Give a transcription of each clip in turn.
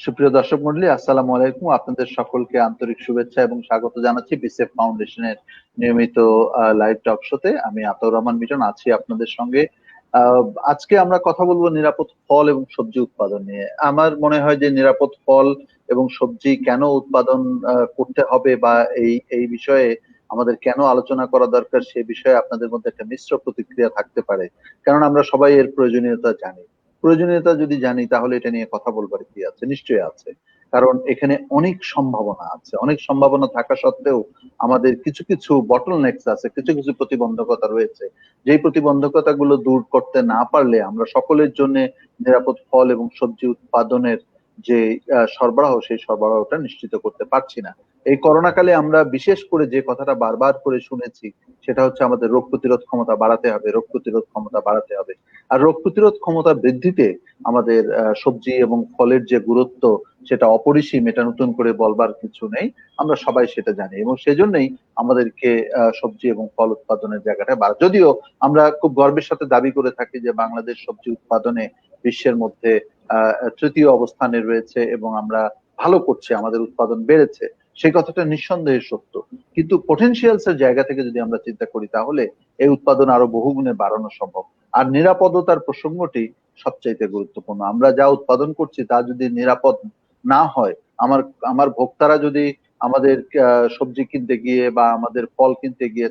সুপ্রিয় দর্শক মণ্ডলী, আসসালামু আলাইকুম। আপনাদের সকলকে আন্তরিক শুভেচ্ছা এবং স্বাগত জানাচ্ছি বিসেফ ফাউন্ডেশনের নিয়মিত লাইভ টক শোতে। আমি আতাউর রহমান মিটন আছি আপনাদের সঙ্গে। আহ, আজকে আমরা কথা বলবো নিরাপদ ফল এবং সবজি উৎপাদন নিয়ে। আমার মনে হয় যে নিরাপদ ফল এবং সবজি কেন উৎপাদন করতে হবে, বা এই এই বিষয়ে আমাদের কেন আলোচনা করা দরকার, সে বিষয়ে আপনাদের মধ্যে একটা মিশ্র প্রতিক্রিয়া থাকতে পারে। কারণ আমরা সবাই এর প্রয়োজনীয়তা জানি। প্রয়োজনীয়তা যদি জানি তাহলে এটা নিয়ে কথা বলবার কি আছে? নিশ্চয়ই আছে। কারণ এখানে অনেক সম্ভাবনা আছে, অনেক সম্ভাবনা থাকা সত্ত্বেও আমাদের কিছু কিছু বটলনেকস আছে, কিছু কিছু প্রতিবন্ধকতা রয়েছে। যেই প্রতিবন্ধকতাগুলো দূর করতে না পারলে আমরা সকলের জন্য নিরাপদ ফল এবং সবজি উৎপাদনের যে সরবরাহ, সেই সরবরাহটা নিশ্চিত করতে পারছি না। এই করোনাকালে আমরা বিশেষ করে যে কথাটা বারবার করে শুনেছি, সেটা হচ্ছে আমাদের রোগ প্রতিরোধ ক্ষমতা বাড়াতে হবে, রোগ প্রতিরোধ ক্ষমতা বাড়াতে হবে। আর রোগ প্রতিরোধ ক্ষমতা বৃদ্ধিতে আমাদের সবজি এবং ফলের যে গুরুত্ব, সেটা অপরিসীম। এটা নতুন করে বলবার কিছু নেই, আমরা সবাই সেটা জানি, এবং সেজন্যই আমাদেরকে সবজি এবং ফল উৎপাদনের জায়গাটা বাড়া। যদিও আমরা খুব গর্বের সাথে দাবি করে থাকি যে বাংলাদেশ সবজি উৎপাদনে বিশ্বের মধ্যে তৃতীয় অবস্থানে রয়েছে, এবং আমরা ভালো করছি, আমাদের উৎপাদন বেড়েছে। সেই কথাটা নিঃসন্দেহে সত্য। কিন্তু পটেনশিয়ালস এর জায়গা থেকে যদি আমরা চিন্তা করি, তাহলে এই উৎপাদন আরো বহুগুণে বাড়ানো সম্ভব। আর নিরাপদতার প্রসঙ্গটি সবচাইতে গুরুত্বপূর্ণ। আমরা যা উৎপাদন করছি তা যদি নিরাপদ না হয়, আমার আমার ভোক্তারা যদি আমাদের সবজি কিনতে গিয়ে বা আমাদের ফল কিনতে গিয়ে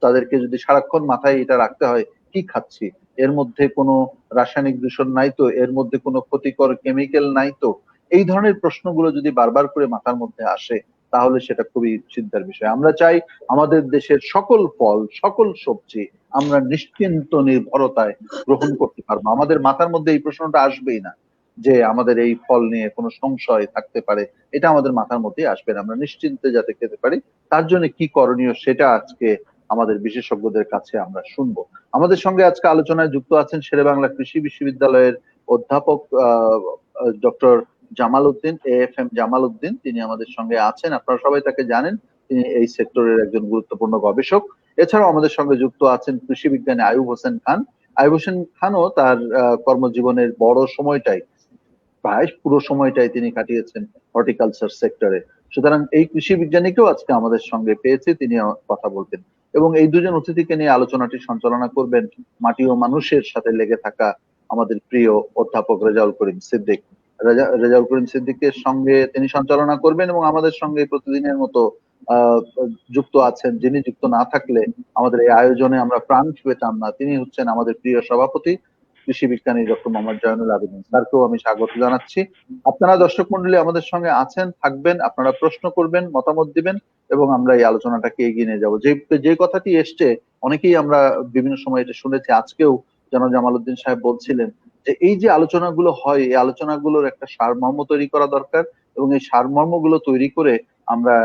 তাদেরকে যদি সারাক্ষণ মাথায় এটা রাখতে হয়, কি খাচ্ছি, এর মধ্যে কোনো রাসায়নিক দূষণ নাই তো, এর মধ্যে কোনো ক্ষতিকর কেমিক্যাল নাই তো, এই ধরনের প্রশ্নগুলো যদি বারবার করে মাথার মধ্যে আসে, তাহলে সেটা খুবই চিন্তার বিষয়। আমরা চাই আমাদের দেশের সকল ফল, সকল সবজি আমরা নিশ্চিন্ত নির্ভরতায় গ্রহণ করতে পারবো। আমাদের মাথার মধ্যে এই প্রশ্নটা আসবেই না যে আমাদের এই ফল নিয়ে কোনো সংশয় থাকতে পারে। এটা আমাদের মাথার মধ্যে আসবে না। আমরা নিশ্চিন্তে যাতে খেতে পারি, তার জন্য কি করণীয় সেটা আজকে আমাদের বিশেষজ্ঞদের কাছে আমরা শুনবো। আমাদের সঙ্গে আজকে আলোচনায় যুক্ত আছেন শেরেবাংলা কৃষি বিশ্ববিদ্যালয়ের অধ্যাপক ডক্টর জামাল উদ্দিন, AFM জামাল উদ্দিন। তিনি আমাদের সঙ্গে আছেন, আপনারা সবাই তাকে জানেন। তিনি এই সেক্টরের একজন গুরুত্বপূর্ণ গবেষক। এছাড়াও আমাদের সঙ্গে যুক্ত আছেন কৃষি বিজ্ঞানী আয়ুব হোসেন খান। আয়ুব হোসেন খানও তার কর্মজীবনের বড় সময়টাই, প্রায় পুরো সময়টাই তিনি কাটিয়েছেন হর্টিকালচার সেক্টরে। সুতরাং এই কৃষি বিজ্ঞানীকেও আজকে আমাদের সঙ্গে পেয়েছি, তিনি কথা বলবেন। এবং এই দুজন অতিথিকে নিয়ে আলোচনাটি সঞ্চালনা করবেন মাটি ও মানুষের সাথে লেগে থাকা আমাদের প্রিয় অধ্যাপক রেজাউল করিম সিদ্দিক। রেজাউল করিম সিদ্দিকের সঙ্গে তিনি সঞ্চালনা করবেন, এবং আমাদের সঙ্গে প্রতিদিনের মতো আহ যুক্ত আছেন, যিনি যুক্ত না থাকলে আমাদের এই আয়োজনে আমরা প্রাণ পেতাম না। তিনি হচ্ছেন আমাদের প্রিয় সভাপতি, কৃষি বিজ্ঞানী ডক্টর মোহাম্মদ জয়নুল আবেদিন। স্যারকেও আমি স্বাগত জানাচ্ছি। আপনারা দর্শক মন্ডলী আমাদের সঙ্গে আছেন, থাকবেন, আপনারা প্রশ্ন করবেন, মতামত দিবেন, এবং আমরা এই আলোচনাটাকে এগিয়ে নিয়ে যাবো। যে যে কথাটি এসছে, অনেকেই আমরা বিভিন্ন সময় এটা শুনেছি। আজকেও জনাব জামাল উদ্দিন সাহেব বলছিলেন যে এই যে আলোচনাগুলো হয়, এই আলোচনাগুলোর একটা সারমর্ম তৈরি করা দরকার, এবং এই সারমর্মগুলো তৈরি করে আমরা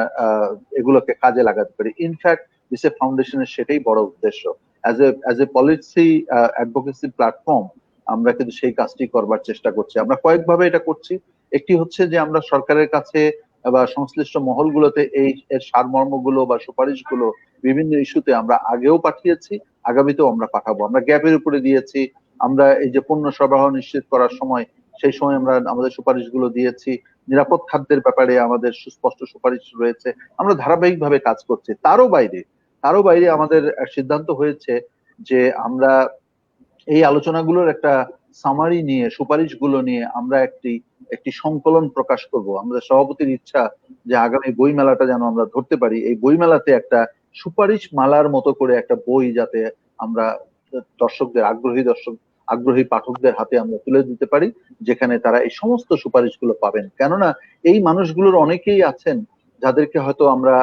এগুলোকে কাজে লাগাতে পারি। ইনফ্যাক্ট বিসেফ ফাউন্ডেশনের সেটাই বড় উদ্দেশ্য। As a policy advocacy platform আমরা কিন্তু সেই কাজটি করবার চেষ্টা করছি। আমরা কয়েকভাবে এটা করছি। একটি হচ্ছে যে আমরা সরকারের কাছে বা সংশ্লিষ্ট মহলগুলোতে এর সারমর্মগুলো বা সুপারিশগুলো বিভিন্ন ইস্যুতে আমরা আগেও পাঠিয়েছি, আগামীতেও আমরা পাঠাবো। আমরা গ্যাপের উপরে দিয়েছি, আমরা এই যে পণ্য সরবরাহ নিশ্চিত করার সময়, সেই সময় আমরা আমাদের সুপারিশগুলো দিয়েছি। নিরাপদ খাদ্যের ব্যাপারে আমাদের সুস্পষ্ট সুপারিশ রয়েছে। আমরা ধারাবাহিকভাবে কাজ করছি। তারও বাইরে আমাদের সিদ্ধান্ত হয়েছে যে আমরা এই আলোচনাগুলোর একটা সামারি নিয়ে, সুপারিশগুলো নিয়ে আমরা একটি একটি সংকলন প্রকাশ করব। আমাদের সভাপতির ইচ্ছা যে আগামী বই মেলাটা যেন আমরা ধরতে পারি, এই বই মেলাতে একটা সুপারিশ মালার মতো করে একটা বই যাতে আমরা আগ্রহী পাঠকদের হাতে আমরা তুলে দিতে পারি, যেখানে তারা এই সমস্ত সুপারিশগুলো পাবেন। কেননা এই মানুষগুলোর অনেকেই আছেন যাদেরকে হয়তো আমরা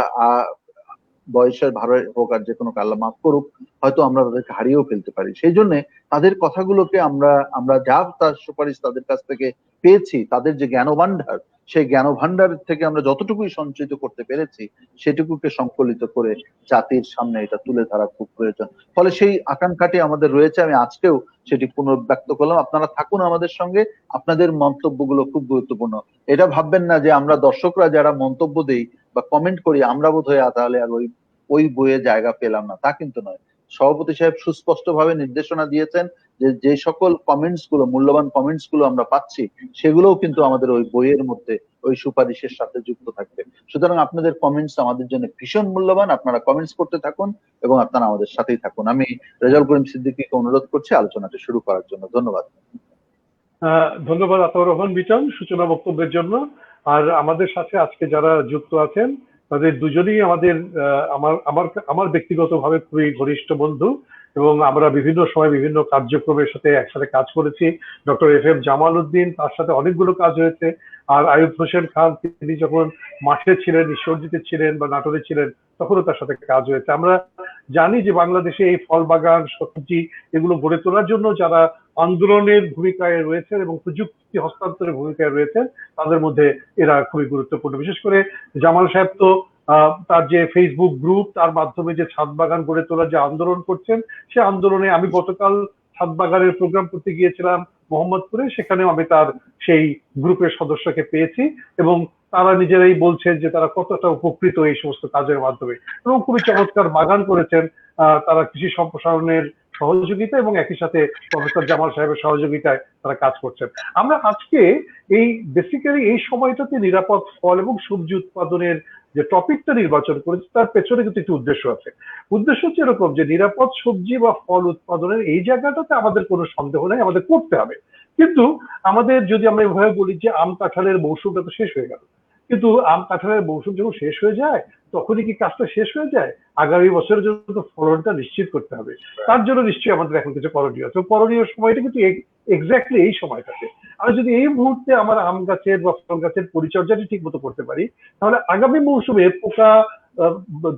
বয়সের ভারে হোক আর যে কোনো, আল্লাহ মাফ করুক, হয়তো আমরা তাদেরকে হারিয়েও ফেলতে পারি। সেই জন্য তাদের কথাগুলোকে আমরা আমরা যা তার সুপারিশ তাদের কাছ থেকে পেয়েছি, তাদের যে জ্ঞান ভান্ডার, সেই জ্ঞান ভান্ডার থেকে আমরা যতটুকুই সঞ্চিত করতে পেরেছি, সেটুকুকে সংকলিত করে জাতির সামনে এটা তুলে ধরা খুব প্রয়োজন। ফলে সেই আকাঙ্ক্ষাটি আমাদের রয়েছে। আমি আজকেও সেটি পুনর্ব্যক্ত করলাম। আপনারা থাকুন আমাদের সঙ্গে, আপনাদের মন্তব্যগুলো খুব গুরুত্বপূর্ণ। এটা ভাববেন না যে আমরা দর্শকরা যারা মন্তব্য দেই বা কমেন্ট করি, আমরা বোধহয় তাহলে আর ওই ওই বইয়ে জায়গা পেলাম না, তা কিন্তু নয়। সভাপতি সাহেব সুস্পষ্টভাবে নির্দেশনা দিয়েছেন যে যে সকল কমেন্টস গুলো, মূল্যবান কমেন্টস গুলো আমরা পাচ্ছি, সেগুলোও কিন্তু আমাদের ওই বইয়ের মধ্যে ওই সুপারিশের সাথে যুক্ত থাকবে। সুতরাং আপনাদের কমেন্টস আমাদের জন্য ভীষণ মূল্যবান। আপনারা কমেন্টস করতে থাকুন এবং আপনারা আমাদের সাথেই থাকুন। আমি রেজাউল করিম সিদ্দিকীকে অনুরোধ করছি আলোচনাটি শুরু করার জন্য। ধন্যবাদ। ধন্যবাদ আতাউর রহমান মিটন সূচনা বক্তব্যের জন্য। আর আমাদের সাথে আজকে যারা যুক্ত আছেন তাদের দুজনেই আমার ব্যক্তিগতভাবে খুবই ঘনিষ্ঠ বন্ধু, এবং আমরা বিভিন্ন সময় বিভিন্ন কার্যক্রমের সাথে একসাথে কাজ করেছি। ডক্টর FM জামাল উদ্দিন, তার সাথে অনেকগুলো কাজ হয়েছে। আর আয়ুব হোসেন খান, তিনি যখন মাঠে ছিলেন, ঈশ্বরদীতে ছিলেন বা নাটোরে ছিলেন, তখনও তার সাথে কাজ হয়েছে। আমরা জানি যে বাংলাদেশে এই ফল বাগান, সবজি এগুলো গড়ে তোলার জন্য যারা আন্দোলনের ভূমিকায় রয়েছেন এবং প্রযুক্তি হস্তান্তরের ভূমিকায় রয়েছেন, তাদের মধ্যে এরা খুবই গুরুত্বপূর্ণ। বিশেষ করে জামাল সাহেব তো তার যে ফেসবুক গ্রুপ, তার মাধ্যমে যে ছাদ বাগান গড়ে তোলার যে আন্দোলন করছেন, সে আন্দোলনে আমি গতকাল ছাদ বাগানের প্রোগ্রাম করতে গিয়েছিলাম মোহাম্মদপুরে, সেখানেও আমি তার সেই গ্রুপের সদস্যকে পেয়েছি এবং তারা নিজেরাই বলছেন যে তারা কতটা উপকৃত এই সমস্ত কাজের মাধ্যমে, এবং খুবই চমৎকার বাগান করেছেন তারা কৃষি সম্প্রসারণের সহযোগিতা এবং একই সাথে প্রফেসর জামাল সাহেবের সহযোগিতায় তারা কাজ করছেন। আমরা আজকে এই বেসিক্যালি এই সময়টাতে নিরাপদ ফল এবং সবজি উৎপাদনের যে টপিকটা নির্বাচন করেছে, তার পেছনে কিন্তু একটি উদ্দেশ্য আছে। উদ্দেশ্য হচ্ছে এরকম যে নিরাপদ সবজি বা ফল উৎপাদনের এই জায়গাটাতে আমাদের কোনো সন্দেহ নেই, আমাদের করতে হবে। কিন্তু আমাদের যদি আমরা এভাবে বলি যে আম কাঁঠালের মৌসুমটা তো শেষ হয়ে গেল, কিন্তু আম কাঁঠালের মৌসুম যখন শেষ হয়ে যায় তখনই কি কাজটা শেষ হয়ে যায়? আগামী বছরের জন্য তো ফলনটা নিশ্চিত করতে হবে। তার জন্য নিশ্চয়ই আমাদের এখন কিছু করণীয় আছে। করণীয় সময়টা কিন্তু এক্স্যাক্টলি এই সময়টাতে আমরা যদি এই মুহূর্তে আমার আম গাছের বা ফল গাছের পরিচর্যাটি ঠিক মতো করতে পারি, তাহলে আগামী মৌসুমে পোকা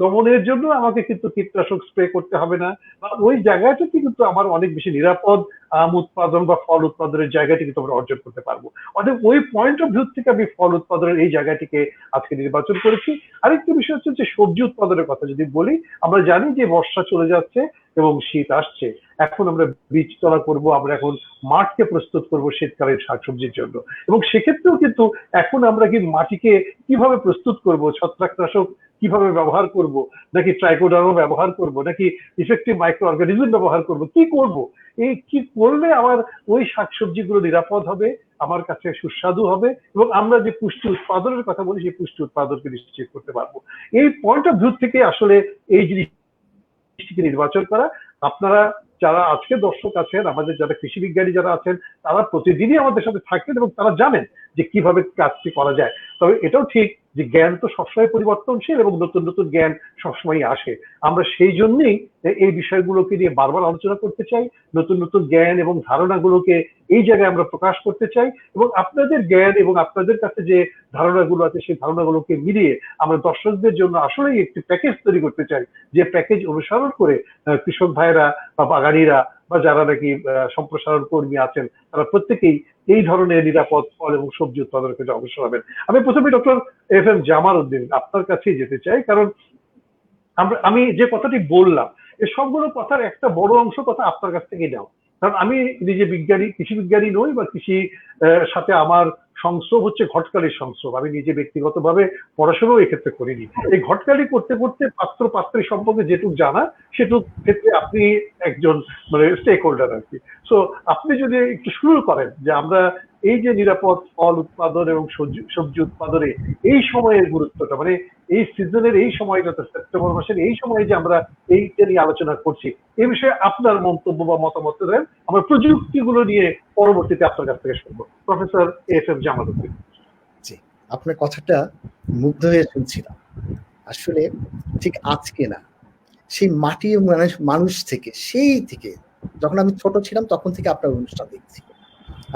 দমনের জন্য আমাকে কিন্তু কীটনাশক স্প্রে করতে হবে না, বা ওই জায়গাটাতে কিন্তু আমার অনেক বেশি নিরাপদ আম উৎপাদন বা ফল উৎপাদনের জায়গাটি কিন্তু আমরা অর্জন করতে পারবো। অর্থাৎ ওই পয়েন্ট অফ ভিউ থেকে আমি ফল উৎপাদনের এই জায়গাটিকে আজকে নির্বাচন করেছি। আরেকটি বিষয় হচ্ছে যে সবজি উৎপাদনের কথা যদি বলি, আমরা জানি যে বর্ষা চলে যাচ্ছে এবং শীত আসছে। এখন আমরা বীজ তলা করবো, আমরা এখন মাঠকে প্রস্তুত করবো শীতকালীন শাকসবজির জন্য, এবং সেক্ষেত্রেও কিন্তু এখন আমরা কি মাটিকে কিভাবে প্রস্তুত করব, ছত্রাকনাশক কিভাবে ব্যবহার করব, নাকি ট্রাইকোডার্মা ব্যবহার করব, নাকি ইফেক্টিভ মাইক্রো অর্গানিজম ব্যবহার করব, কি করব, এই কি করলে আমার ওই শাকসবজিগুলো নিরাপদ হবে, আমার কাছে সুস্বাদু হবে, এবং আমরা যে পুষ্টি উৎপাদনের কথা বলি সেই পুষ্টি উৎপাদনকে নিশ্চিত করতে পারবো। এই পয়েন্ট অফ ভিউ থেকে আসলে এই জিনিসটিকে নির্বাচন করা। আপনারা যারা আজকে দর্শক আছেন, আমাদের যারা কৃষি বিজ্ঞানী যারা আছেন, তারা প্রতিদিনই আমাদের সাথে থাকেন এবং তারা জানেন যে কিভাবে কাজটি করা যায়। তবে এটাও ঠিক যে জ্ঞান তো সবসময় পরিবর্তনশীল এবং নতুন নতুন জ্ঞান সবসময় আসে। আমরা সেই জন্যই এই বিষয়গুলোকে নিয়ে বারবার আলোচনা করতে চাই, নতুন নতুন জ্ঞান এবং ধারণাগুলোকে এই জায়গায় আমরা প্রকাশ করতে চাই, এবং আপনাদের জ্ঞান এবং আপনাদের কাছে যে ধারণাগুলো আছে সেই ধারণাগুলোকে মিলিয়ে আমরা দর্শকদের জন্য আসলেই একটি প্যাকেজ তৈরি করতে চাই, যে প্যাকেজ অনুসরণ করে কৃষক ভাইরা বা বাগানীরা বা যারা নাকি সম্প্রসারণ কর্মী আছেন, তারা প্রত্যেকেই এই ধরনের নিরাপদ ফল এবং সবজি উৎপাদনের ক্ষেত্রে অগ্রসর হবেন। আমি প্রথমে ডক্টর FM জামাল উদ্দিন আপনার কাছেই যেতে চাই, কারণ আমি যে কথাটি বললাম এই সবগুলো কথার একটা বড় অংশ কথা আপনার কাছ থেকে নাও। কারণ আমি নিজে বিজ্ঞানী, কৃষি বিজ্ঞানী নই, বা কৃষি সাথে আমার সংস্রব হচ্ছে ঘটকালির সংস্রব। আমি নিজে ব্যক্তিগতভাবে পড়াশোনাও এক্ষেত্রে করিনি। এই ঘটকালি করতে করতে পাত্র পাত্রী সম্পর্কে যেটুক জানা সেটুক ক্ষেত্রে আপনি একজন মানে স্টেক হোল্ডার আর কি। সো আপনি যদি একটু শুরু করেন যে আমরা এই যে নিরাপদ ফল উৎপাদন এবং সবজি উৎপাদনে এই সময়ের গুরুত্বটা, মানে এই সিজনের এই সময়টাতে সেপ্টেম্বর মাসের এই সময়ে যে আমরা এইটা নিয়ে আলোচনা করছি, এই বিষয়ে আপনার মন্তব্য বা মতামত দেন। আমরা প্রযুক্তিগুলো নিয়ে পরবর্তীতে আপনার কাছ থেকে শুনবো। Professor FM Jamal Uddin. জি, আপনার কথাটা মুগ্ধ হয়ে শুনছিলাম। আসলে ঠিক আজকে না, সেই মাটি মানুষ থেকে, সেই থেকে যখন আমি ছোট ছিলাম তখন থেকে আপনার অনুষ্ঠান দেখছি,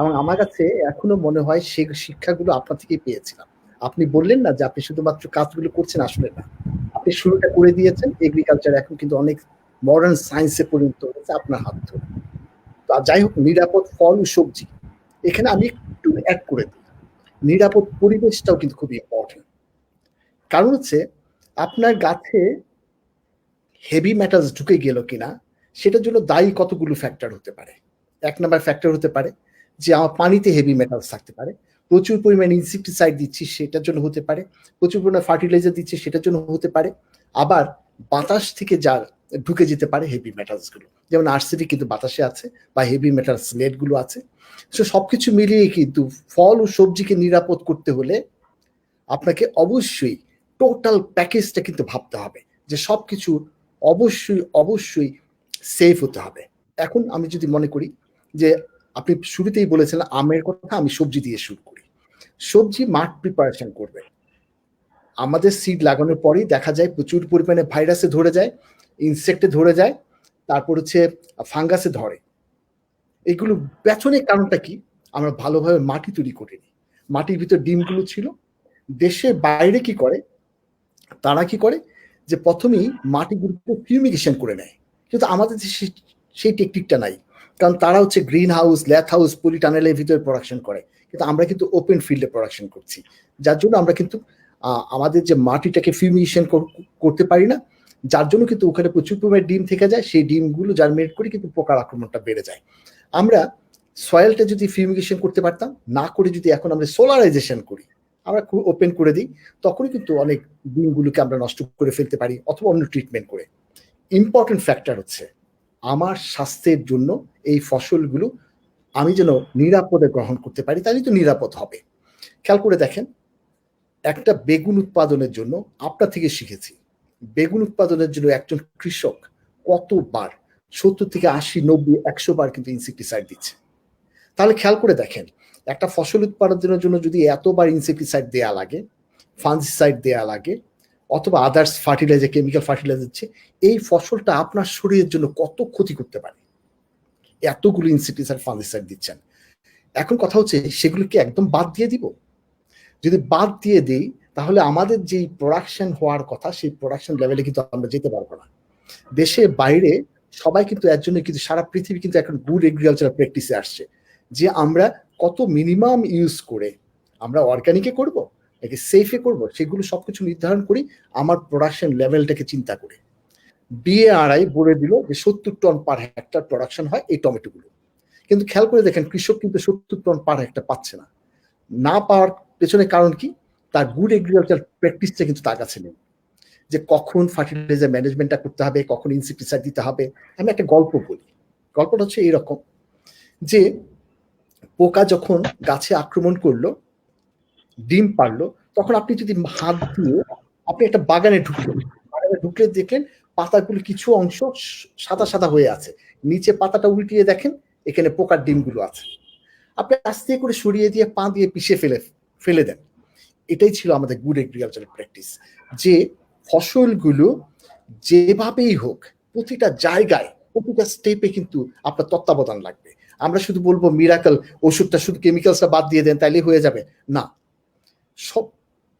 এবং আমার কাছে এখনো মনে হয় সেই শিক্ষাগুলো আপনার থেকেই পেয়েছিলাম। আপনি বললেন না যে আপনি শুধুমাত্র কাজগুলো করছেন, আসলে না, আপনি শুরুটা করে দিয়েছেন। এগ্রিকালচার এখন কিন্তু অনেক মডার্ন সায়েন্সে পরিণত হয়েছে আপনার হাত ধরে। যাই হোক, নিরাপদ ফল ও সবজি, এখানে আমি একটু অ্যাড করে দিই, নিরাপদ পরিবেশটাও কিন্তু খুব ইম্পর্টেন্ট। কারণ হচ্ছে আপনার গাছে হেভি মেটালস ঢুকে গেল কিনা সেটার জন্য দায়ী কতগুলো ফ্যাক্টর হতে পারে। এক নাম্বার ফ্যাক্টর হতে পারে যে আমার পানিতে হেভি মেটালস থাকতে পারে, প্রচুর পরিমাণে ইনসেক্টিসাইড দিচ্ছি সেটার জন্য হতে পারে, প্রচুর পরিমাণে ফার্টিলাইজার দিচ্ছি সেটার জন্য হতে পারে, আবার বাতাস থেকে যার ঢুকে যেতে পারে হেভি মেটালস গুলো, যেমন আর্সেনিক কিন্তু বাতাসে আছে বা হেভি মেটাল স্লেট গুলো আছে। সো সবকিছু মিলিয়ে কিন্তু ফল ও সবজিকে নিরাপদ করতে হলে আপনাকে অবশ্যই টোটাল প্যাকেজটা কিন্তু ভাবতে হবে, যে সবকিছু অবশ্যই অবশ্যই সেফ হতে হবে। এখন আমি যদি মনে করি যে আপনি শুরুতেই বলেছিলেন আমের কথা, আমি সবজি দিয়ে শুরু করি। সবজি মাঠ প্রিপারেশন করবে, আমাদের সিড লাগানোর পরেই দেখা যায় প্রচুর পরিমাণে ভাইরাসে ধরে যায়, ইনসেক্টে ধরে যায়, তারপর হচ্ছে ফাঙ্গাসে ধরে। এগুলো পেছনের কারণটা কি? আমরা ভালোভাবে মাটি তৈরি করিনি, মাটির ভিতর ডিমগুলো ছিল। দেশের বাইরে কি করে, তারা কি করে যে প্রথমেই মাটিগুলোকে ফিউমিগেশন করে নেয়, কিন্তু আমাদের দেশে সেই টেকনিকটা নাই। কারণ তারা হচ্ছে গ্রিন হাউস, ল্যাথ হাউস, পলি টানেলের ভিতরে প্রোডাকশন করে, কিন্তু আমরা কিন্তু ওপেন ফিল্ডে প্রোডাকশন করছি, যার জন্য আমরা কিন্তু আমাদের যে মাটিটাকে ফিউমিগেশন করতে পারি না, যার জন্য কিন্তু ওখানে প্রচুর পরিমাণে ডিম থেকে যায়, সেই ডিমগুলো জার্মিনেট করে কিন্তু পোকার আক্রমণটা বেড়ে যায়। আমরা সয়েলটা যদি ফিউমিগেশন করতে পারতাম, না করে যদি এখন আমরা সোলারাইজেশন করি, আমরা ওপেন করে দিই, তখনই কিন্তু অনেক ডিমগুলোকে আমরা নষ্ট করে ফেলতে পারি, অথবা অন্য ট্রিটমেন্ট করে। ইম্পর্টেন্ট ফ্যাক্টর হচ্ছে আমার স্বাস্থ্যের জন্য এই ফসলগুলো আমি যেন নিরাপদে গ্রহণ করতে পারি, তাহলে তো নিরাপদ হবে। খেয়াল করে দেখেন, একটা বেগুন উৎপাদনের জন্য, আপনার থেকে শিখেছি, বেগুন উৎপাদনের জন্য একজন কৃষক কতবার 70 থেকে 80, 90, 100 বার কিন্তু ইনসেক্টিসাইড দিচ্ছে। তাহলে খেয়াল করে দেখেন, একটা ফসল উৎপাদনের জন্য যদি এতবার ইনসেক্টিসাইড দেয়া লাগে, ফাঞ্জিসাইড দেয়া লাগে, অথবা আদার্স ফার্টিলাইজার, কেমিক্যাল ফার্টিলাইজার দিচ্ছে, এই ফসলটা আপনার শরীরের জন্য কত ক্ষতি করতে পারে। এতগুলো ইনসেক্টিসাইড, ফাঞ্জিসাইড দিচ্ছেন। এখন কথা হচ্ছে সেগুলোকে একদম বাদ দিয়ে দিব? যদি বাদ দিয়ে দিই, তাহলে আমাদের যেই প্রোডাকশন হওয়ার কথা, সেই প্রোডাকশন লেভেলে কিন্তু আমরা যেতে পারবো না। দেশে বাইরে সবাই কিন্তু এর জন্য কিন্তু সারা পৃথিবী কিন্তু এখন গুড এগ্রিকালচার প্র্যাকটিসে আসছে, যে আমরা কত মিনিমাম ইউজ করে আমরা অর্গানিকে করব নাকি সেফে করব, সেগুলো সবকিছু নির্ধারণ করি আমার প্রোডাকশন লেভেলটাকে চিন্তা করে। BARI বলে দিল যে 70 টন পার হেক্টর প্রোডাকশন হয় এই টমেটোগুলো, কিন্তু খেয়াল করে দেখেন কৃষক কিন্তু 70 টন পার হেক্টর পাচ্ছে না। না পাওয়ার পেছনে কারণ কি? তার গুড এগ্রিকালচার প্র্যাকটিসটা কিন্তু তার কাছে নেই, যে কখন ফার্টিলাইজার ম্যানেজমেন্টটা করতে হবে, কখন ইনসেক্টিসাইড দিতে হবে। আমি একটা গল্প বলি, গল্পটা হচ্ছে এইরকম, যে পোকা যখন গাছে আক্রমণ করলো, ডিম পারলো, তখন আপনি যদি হাত দিয়ে আপনি একটা বাগানে ঢুকলে দেখলেন পাতাগুলো কিছু অংশ সাদা সাদা হয়ে আছে, নিচে পাতাটা উল্টিয়ে দেখেন এখানে পোকার ডিমগুলো আছে। আপনি আস্তে করে সরিয়ে দিয়ে পা দিয়ে পিষে ফেলে দেন। এটাই ছিল আমাদের গুড এগ্রিকালচার প্র্যাকটিস, যে ফসলগুলো যেভাবেই হোক প্রতিটা জায়গায়, প্রতিটা স্টেপে কিন্তু আপনার তত্ত্বাবধান লাগবে। আমরা শুধু বলবো মিরাকল, ওষুধটা শুধু কেমিক্যালসটা বাদ দিয়ে দেন তাইলে হয়ে যাবে না। সব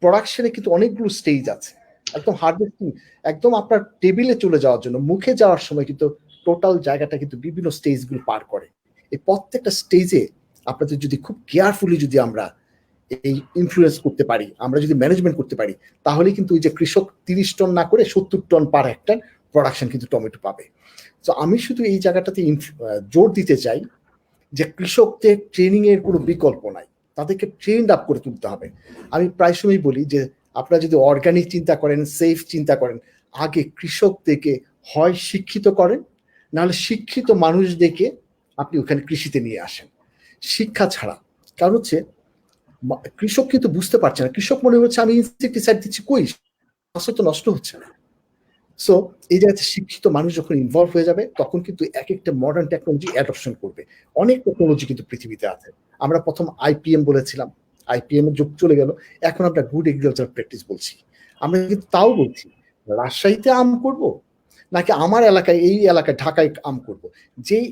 প্রোডাকশনে কিন্তু অনেকগুলো স্টেজ আছে, একদম হার্ভেস্টিং, একদম আপনার টেবিলে চলে যাওয়ার জন্য, মুখে যাওয়ার সময় কিন্তু টোটাল জায়গাটা কিন্তু বিভিন্ন স্টেজগুলো পার করে। এই প্রত্যেকটা স্টেজে আপনাদের যদি খুব কেয়ারফুলি যদি আমরা এই ইনফ্লুয়েন্স করতে পারি, আমরা যদি ম্যানেজমেন্ট করতে পারি, তাহলে কিন্তু ওই যে কৃষক 30 টন না করে 70 টন পার হেক্টর প্রোডাকশন কিন্তু টমেটো পাবে। তো আমি শুধু এই জায়গাটাতে জোর দিতে চাই যে কৃষকদের ট্রেনিং এর কোনো বিকল্প নাই, তাদেরকে ট্রেন্ড আপ করে তুলতে হবে। আমি প্রায় সময় বলি যে আপনারা যদি অর্গানিক চিন্তা করেন, সেফ চিন্তা করেন, আগে কৃষকদেরকে হয় শিক্ষিত করেন, নাহলে শিক্ষিত মানুষদেরকে আপনি ওখানে কৃষিতে নিয়ে আসেন। শিক্ষা ছাড়া, কারণ হচ্ছে কৃষক কিন্তু বুঝতে পারছে না, কৃষক মনে হচ্ছে আমি ইনসেক্টিসাইড দিচ্ছি, কই ফসল তো নষ্ট হচ্ছে না। সো এই জায়গাতে শিক্ষিত মানুষ যখন ইনভলভ হয়ে যাবে, তখন কিন্তু এক একটা মডার্ন টেকনোলজি অ্যাডপশন করবে। অনেক টেকনোলজি কিন্তু পৃথিবীতে আছে। আমরা প্রথম IPM বলেছিলাম, IPM এর যুগ চলে গেল, এখন আমরা গুড এগ্রিকালচার প্র্যাকটিস বলছি। আমরা কিন্তু তাও বলছি রাজশাহীতে আম করব নাকি আমার এলাকায়, এই এলাকায় ঢাকায় আম করব, যেই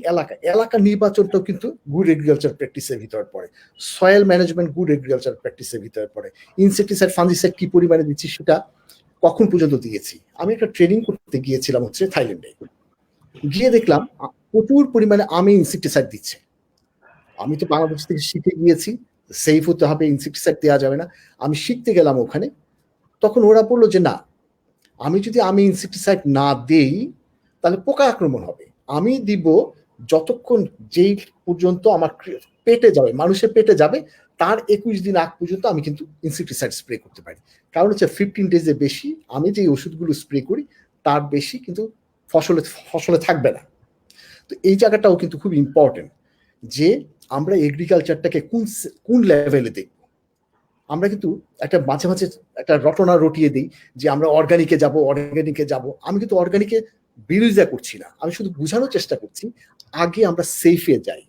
এলাকা নির্বাচনটাও কিন্তু গুড এগ্রিকালচার প্র্যাকটিসের ভিতরে পড়ে। সয়েল ম্যানেজমেন্ট গুড এগ্রিকালচার প্র্যাকটিসের ভিতরে পড়ে। ইনসেক্টিসাইড, ফাঞ্জিসাইড কি পরিমাণে দিচ্ছি, সেটা কখন পর্যন্ত দিয়েছি। আমি একটা ট্রেনিং করতে গিয়েছিলাম হচ্ছে থাইল্যান্ডে, গিয়ে দেখলাম প্রচুর পরিমাণে আমি ইনসেক্টিসাইড দিচ্ছে। আমি তো বাংলাদেশ থেকে শিখে গিয়েছি সেফ হতে হবে, ইনসেক্টিসাইড দেওয়া যাবে না। আমি শিখতে গেলাম ওখানে, তখন ওরা বললো যে না, আমি যদি ইনসেক্টিসাইড না দেই তাহলে পোকা আক্রমণ হবে। আমি দিব যতক্ষণ যেই পর্যন্ত আমার পেটে যাবে, মানুষের পেটে যাবে, তার 21 দিন আগ পর্যন্ত আমি কিন্তু ইনসেক্টিসাইড স্প্রে করতে পারি। কারণ হচ্ছে 15 ডেজে বেশি আমি যে ওষুধগুলো স্প্রে করি তার বেশি কিন্তু ফসলে ফসলে থাকবে না। তো এই জায়গাটাও কিন্তু খুব ইম্পর্টেন্ট যে আমরা এগ্রিকালচারটাকে কোন লেভেলে দেখব। আমরা কিন্তু একটা মাঝে মাঝে একটা রটনা রটিয়ে দিই যে আমরা অর্গানিকে যাব। আমি কিন্তু অর্গানিকে বিরোধিতা করছি না, আমি শুধু বোঝানোর চেষ্টা করছি আগে আমরা সেফে যাই,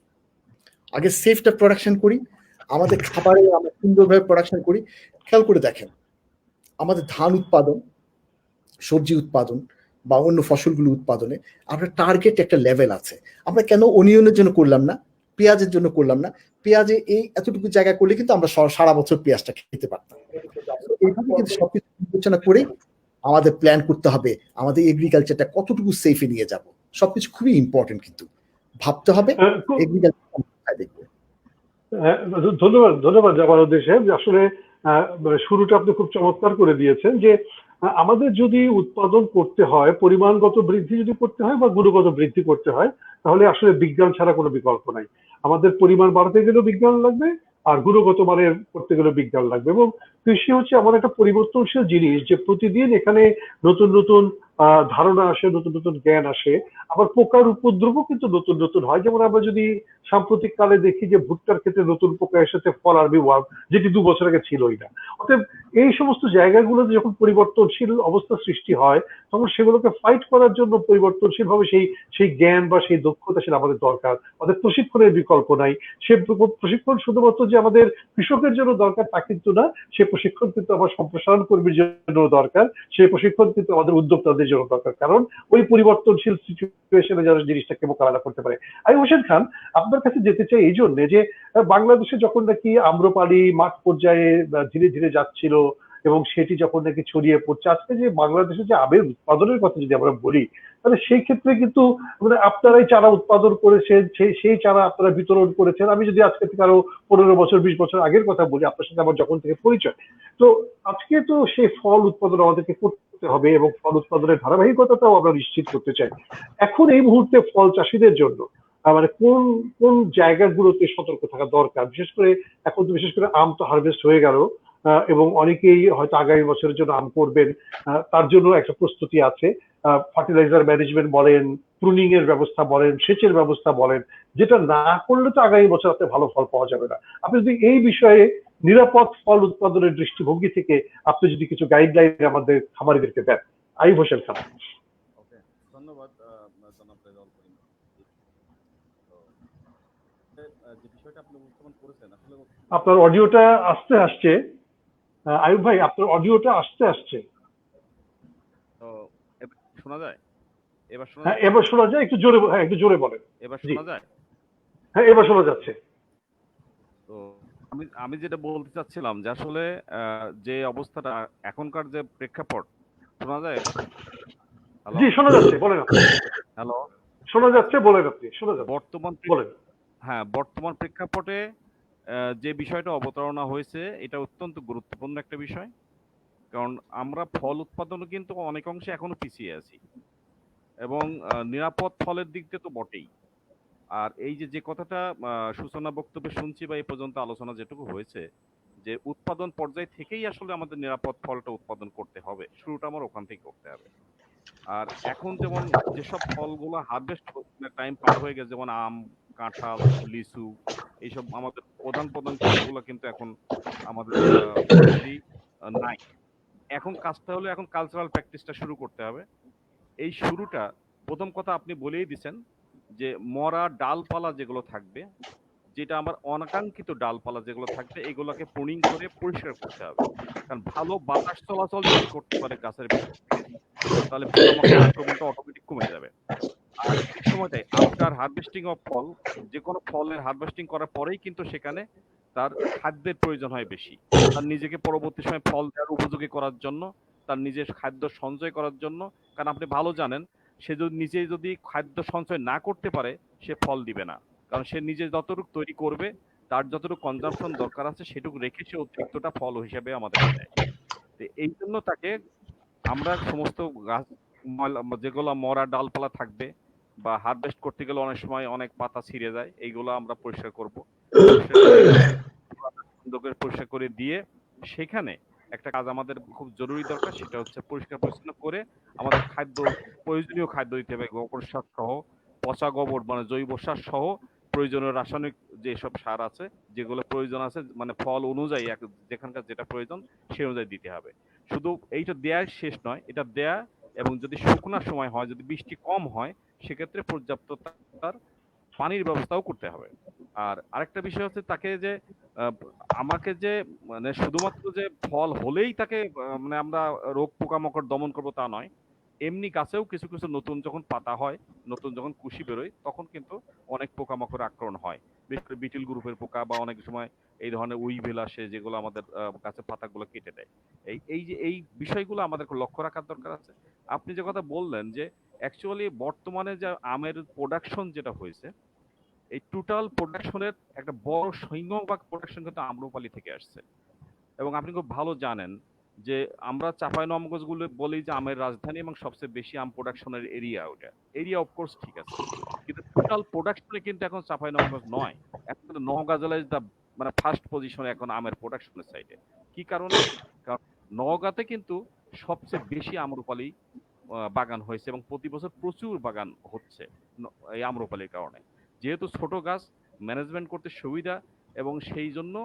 আগে সেফটা প্রোডাকশন করি, আমাদের খাবারে আমরা সুন্দরভাবে প্রোডাকশন করি। খেয়াল করে দেখেন আমাদের ধান উৎপাদন, সবজি উৎপাদন বা অন্য ফসলগুলো উৎপাদনে আমরা টার্গেট একটা লেভেল আছে। আমরা কেন অনিয়নের জন্য করলাম না, পেঁয়াজের জন্য করলাম না? পেঁয়াজে এই এতটুকু জায়গা করলে কিন্তু আমরা সারা বছর পেঁয়াজটা খেতে পারতাম। এইভাবে কিন্তু সবকিছু বিবেচনা করে আমাদের প্ল্যান করতে হবে আমাদের এগ্রিকালচারটা কতটুকু সেফে নিয়ে যাব। সবকিছু খুবই ইম্পর্টেন্ট, কিন্তু ভাবতে হবে এগ্রিকালচার দেখবে। ধন্যবাদ জামালউদ্দিন সাহেব। আসলে শুরুটা আপনি খুব চমৎকার করে দিয়েছেন যে আমাদের যদি উৎপাদন করতে হয়, পরিমাণগত বৃদ্ধি যদি করতে হয় বা গুণগত বৃদ্ধি করতে হয়, তাহলে আসলে বিজ্ঞান ছাড়া কোনো বিকল্প নাই। আমাদের পরিমাণ বাড়াতে গেলেও বিজ্ঞান লাগবে, আর গুণগত মানের করতে গেলেও বিজ্ঞান লাগবে। এবং কৃষি হচ্ছে এমন একটা পরিবর্তনশীল জিনিস যে প্রতিদিন এখানে নতুন নতুন ধারণা আসে, নতুন নতুন জ্ঞান আসে। আবার পোকার উপদ্রবও কিন্তু নতুন নতুন হয়। যেমন আমরা যদি সাম্প্রতিক কালে দেখি যে ভুট্টার ক্ষেত্রে নতুন পোকা এসেছে, ফল আরবি ওয়ার্ম, যেটি 2 বছর আগে ছিলই না। অতএব এই সমস্ত জায়গাগুলোতে যখন পরিবর্তনশীল অবস্থা সৃষ্টি হয়, তখন সেগুলোকে ফাইট করার জন্য পরিবর্তনশীল ভাবে সেই জ্ঞান বা সেই দক্ষতা সেটা আমাদের দরকার। আমাদের প্রশিক্ষণের বিকল্প নাই। সে প্রশিক্ষণ শুধুমাত্র যে আমাদের কৃষকের জন্য দরকার তা কিন্তু না, সে প্রশিক্ষণ কিন্তু আমার সম্প্রসারণ কর্মীর জন্য দরকার, সেই প্রশিক্ষণ কিন্তু আমাদের উদ্যোক্তাদের জন্য দরকার। কারণ ওই পরিবর্তনশীল সিচুয়েশনে যারা জিনিসটাকে মোকাবেলা করতে পারে। আমি হোসেন খান আপনার কাছে যেতে চাই এই জন্য যে বাংলাদেশে যখন নাকি আম্রপালি মাঠ পর্যায়ে ধীরে ধীরে যাচ্ছিল এবং সেটি যখন নাকি ছড়িয়ে পড়ছে, আজকে যে বাংলাদেশে যে আমের উৎপাদনের কথা যদি আমরা বলি, তাহলে সেই ক্ষেত্রে কিন্তু মানে আপনারাই চারা উৎপাদন করেছেন, সেই চারা আপনারা বিতরণ করেছেন। আমি যদি আজকে থেকে আরো 15 বছর 20 বছর আগের কথা বলি, আপনার সাথে আমার যখন থেকে পরিচয়, তো আজকে তো সেই ফল উৎপাদন আমাদেরকে করতে হবে এবং ফল উৎপাদনের ধারাবাহিকতাটাও আমরা নিশ্চিত করতে চাই। এখন এই মুহূর্তে ফল চাষীদের জন্য মানে কোন কোন জায়গাগুলোতে সতর্ক থাকা দরকার? বিশেষ করে এখন তো বিশেষ করে আম তো হারভেস্ট হয়ে গেল এবং অনেকেই হয়তো আগামী বছরের জন্য আম করবেন, তার জন্য একটা প্রস্তুতি আছে। ফার্টিলাইজার ম্যানেজমেন্ট বলেন, প্রুনিং এর ব্যবস্থা বলেন, সেচের ব্যবস্থা বলেন, যেটা না করলে তো আগামী বছর আপনার ভালো ফল পাওয়া যাবে না। আপনি যদি এই বিষয়ে নিরাপদ ফল উৎপাদনের দৃষ্টিভঙ্গি থেকে আপনি যদি কিছু গাইডলাইন আমাদের খামারিদেরকে দেন। আইয়ুব হোসেন খান। ধন্যবাদ জনাব রেজাউল করিম। যে বিষয়টা আপনি উপস্থাপন করেছেন আসলে আপনার অডিওটা আসতে আসছে, আইয়ুব ভাই আপনার অডিওটা আসছে। তো শোনা যায়? এবার শোনা হ্যাঁ এবার শোনা যায়, একটু জোরে, হ্যাঁ একটু জোরে বলেন। এবার শোনা যায়? হ্যাঁ এবার শোনা যাচ্ছে। তো আমি যেটা বলতে চাচ্ছিলাম যে আসলে যে অবস্থাটা এখনকার যে প্রেক্ষাপট, শোনা যায়? জি শোনা যাচ্ছে, বলেন আপনি। হ্যালো, শোনা যাচ্ছে, বলেন আপনি। শোনা যাচ্ছে, বলেন। হ্যাঁ, বর্তমান প্রেক্ষাপটে যে বিষয়টা অবতারণা হয়েছে এটা অত্যন্ত গুরুত্বপূর্ণ একটা বিষয়। কারণ আমরা ফল উৎপাদনে কিন্তু অনেক অংশে এখনো পিছিয়ে আছি এবং নিরাপদ ফলের দিক দিয়ে তো বটেই। আর এই যে কথাটা সূচনা বক্তব্যে শুনছি বা এই পর্যন্ত আলোচনা যেটুকু হয়েছে, যে উৎপাদন পর্যায় থেকেই আসলে আমাদের নিরাপদ ফলটা উৎপাদন করতে হবে, শুরুটা আমার ওখান থেকে করতে হবে। আর এখন যেমন যেসব ফলগুলো হারভেস্ট টাইম পার হয়ে গেছে, যেমন আম, কাঁঠাল, লিচু, এইসব আমাদের প্রধান ফলগুলো কিন্তু এখন আমাদের নাই। এখন কাজটা হলো এখন কালচারাল প্র্যাকটিসটা শুরু করতে হবে। এই শুরুটা প্রথম কথা আপনি বলেই দিচ্ছেন যে মরা ডালপালা যেগুলো থাকবে, যেটা আমার অনাকাঙ্ক্ষিত ডালপালা যেগুলো থাকবে, এগুলোকে প্রুনিং করে পরিষ্কার করতে হবে। কারণ ভালো বাতাস চলাচল যদি করতে পারে গাছের ভিতর থেকে, তাহলে পোকামাকড়ের আক্রমণটা অটোমেটিক কমে যাবে। আর এই সময়টাই আফটার হারভেস্টিং অফ ফল, যে কোনো ফলের হারভেস্টিং করার পরেই কিন্তু সেখানে তার খাদ্যের প্রয়োজন হয় বেশি, তার নিজেকে পরবর্তী সময় ফল দেওয়ার উপযোগী করার জন্য, তার নিজের খাদ্য সঞ্চয় করার জন্য। কারণ আপনি ভালো জানেন, সে যদি নিজে যদি খাদ্য সঞ্চয় না করতে পারে, সে ফল দিবে না। কারণ সে নিজে যতটুকু তৈরি করবে, তার যতটুকু কনজাম্পশন দরকার আছে সেটুকু রেখে সে অতিরিক্তটা ফল হিসেবে আমাদের দেয়। তো এই জন্য তাকে আমরা সমস্ত গাছ যেগুলো মরা ডালপালা থাকবে বা হারভেস্ট করতে গেলে অনেক সময় অনেক পাতা ছিঁড়ে যায়, এইগুলো আমরা পরিষ্কার করব, পরিষ্কার করে দিয়ে সেখানে একটা কাজ আমাদের খুব জরুরি দরকার, সেটা হচ্ছে পরিষ্কার পরিচ্ছন্ন করে আমাদের খাদ্য, প্রয়োজনীয় খাদ্য দিতে হবে, গোবর সার সহ, পচা গোবর মানে জৈব সার সহ প্রয়োজনীয় রাসায়নিক যেসব সার আছে, যেগুলো প্রয়োজন আছে মানে ফল অনুযায়ী যেখানকার যেটা প্রয়োজন সেই অনুযায়ী দিতে হবে। শুধু এইটা দেয়া শেষ নয়, এটা দেয়া এবং যদি শুকনার সময় হয়, যদি বৃষ্টি কম হয়, সেক্ষেত্রে পর্যাপ্ত তার পানির ব্যবস্থাও করতে হবে। আর আরেকটা বিষয় হচ্ছে তাকে যে আহ, আমাকে যে মানে শুধুমাত্র যে ফল হলেই তাকে মানে আমরা রোগ পোকামাকড় দমন করবো তা নয়, এমনি গাছেও কিছু কিছু নতুন যখন পাতা হয়, নতুন যখন কুশি বেরোয়, তখন কিন্তু অনেক পোকামাকড় আক্রমণ হয়, বিশেষ করে বিটিল গ্রুপের পোকা বা অনেক সময় এই ধরনের উইভেল আসে যেগুলো আমাদের গাছের পাতাগুলো কেটে দেয়। এই যে এই বিষয়গুলো আমাদের লক্ষ্য রাখার দরকার আছে। আপনি যে কথা বললেন যে অ্যাকচুয়ালি বর্তমানে যে আমের প্রোডাকশন যেটা হয়েছে, এই টোটাল প্রোডাকশনের একটা বড় সিংহভাগ প্রোডাকশন কিন্তু আম্রপালি থেকে আসছে। এবং আপনি খুব ভালো জানেন যে আমরা চাঁপাইনবাবগঞ্জ গুলো বলি যে আমের রাজধানী এবং সবচেয়ে বেশি আম প্রোডাকশনের এরিয়া ওটা। এরিয়া অফকোর্স ঠিক আছে, কিন্তু টোটাল প্রোডাকশনে কিন্তু এখন চাঁপাইনবাবগঞ্জ নয়, এখন কিন্তু নওগাঁ জেলায় দা মানে ফার্স্ট পজিশনে এখন আমের প্রোডাকশনের সাইডে। কি কারণে? কারণ নওগাঁতে কিন্তু সবচেয়ে বেশি আম্রপালি বাগান হয়েছে এবং প্রতি বছর প্রচুর বাগান হচ্ছে এই আম্রপালির কারণে। যেহেতু ছোট গাছ, ম্যানেজমেন্ট করতে সুবিধা এবং সেই জন্য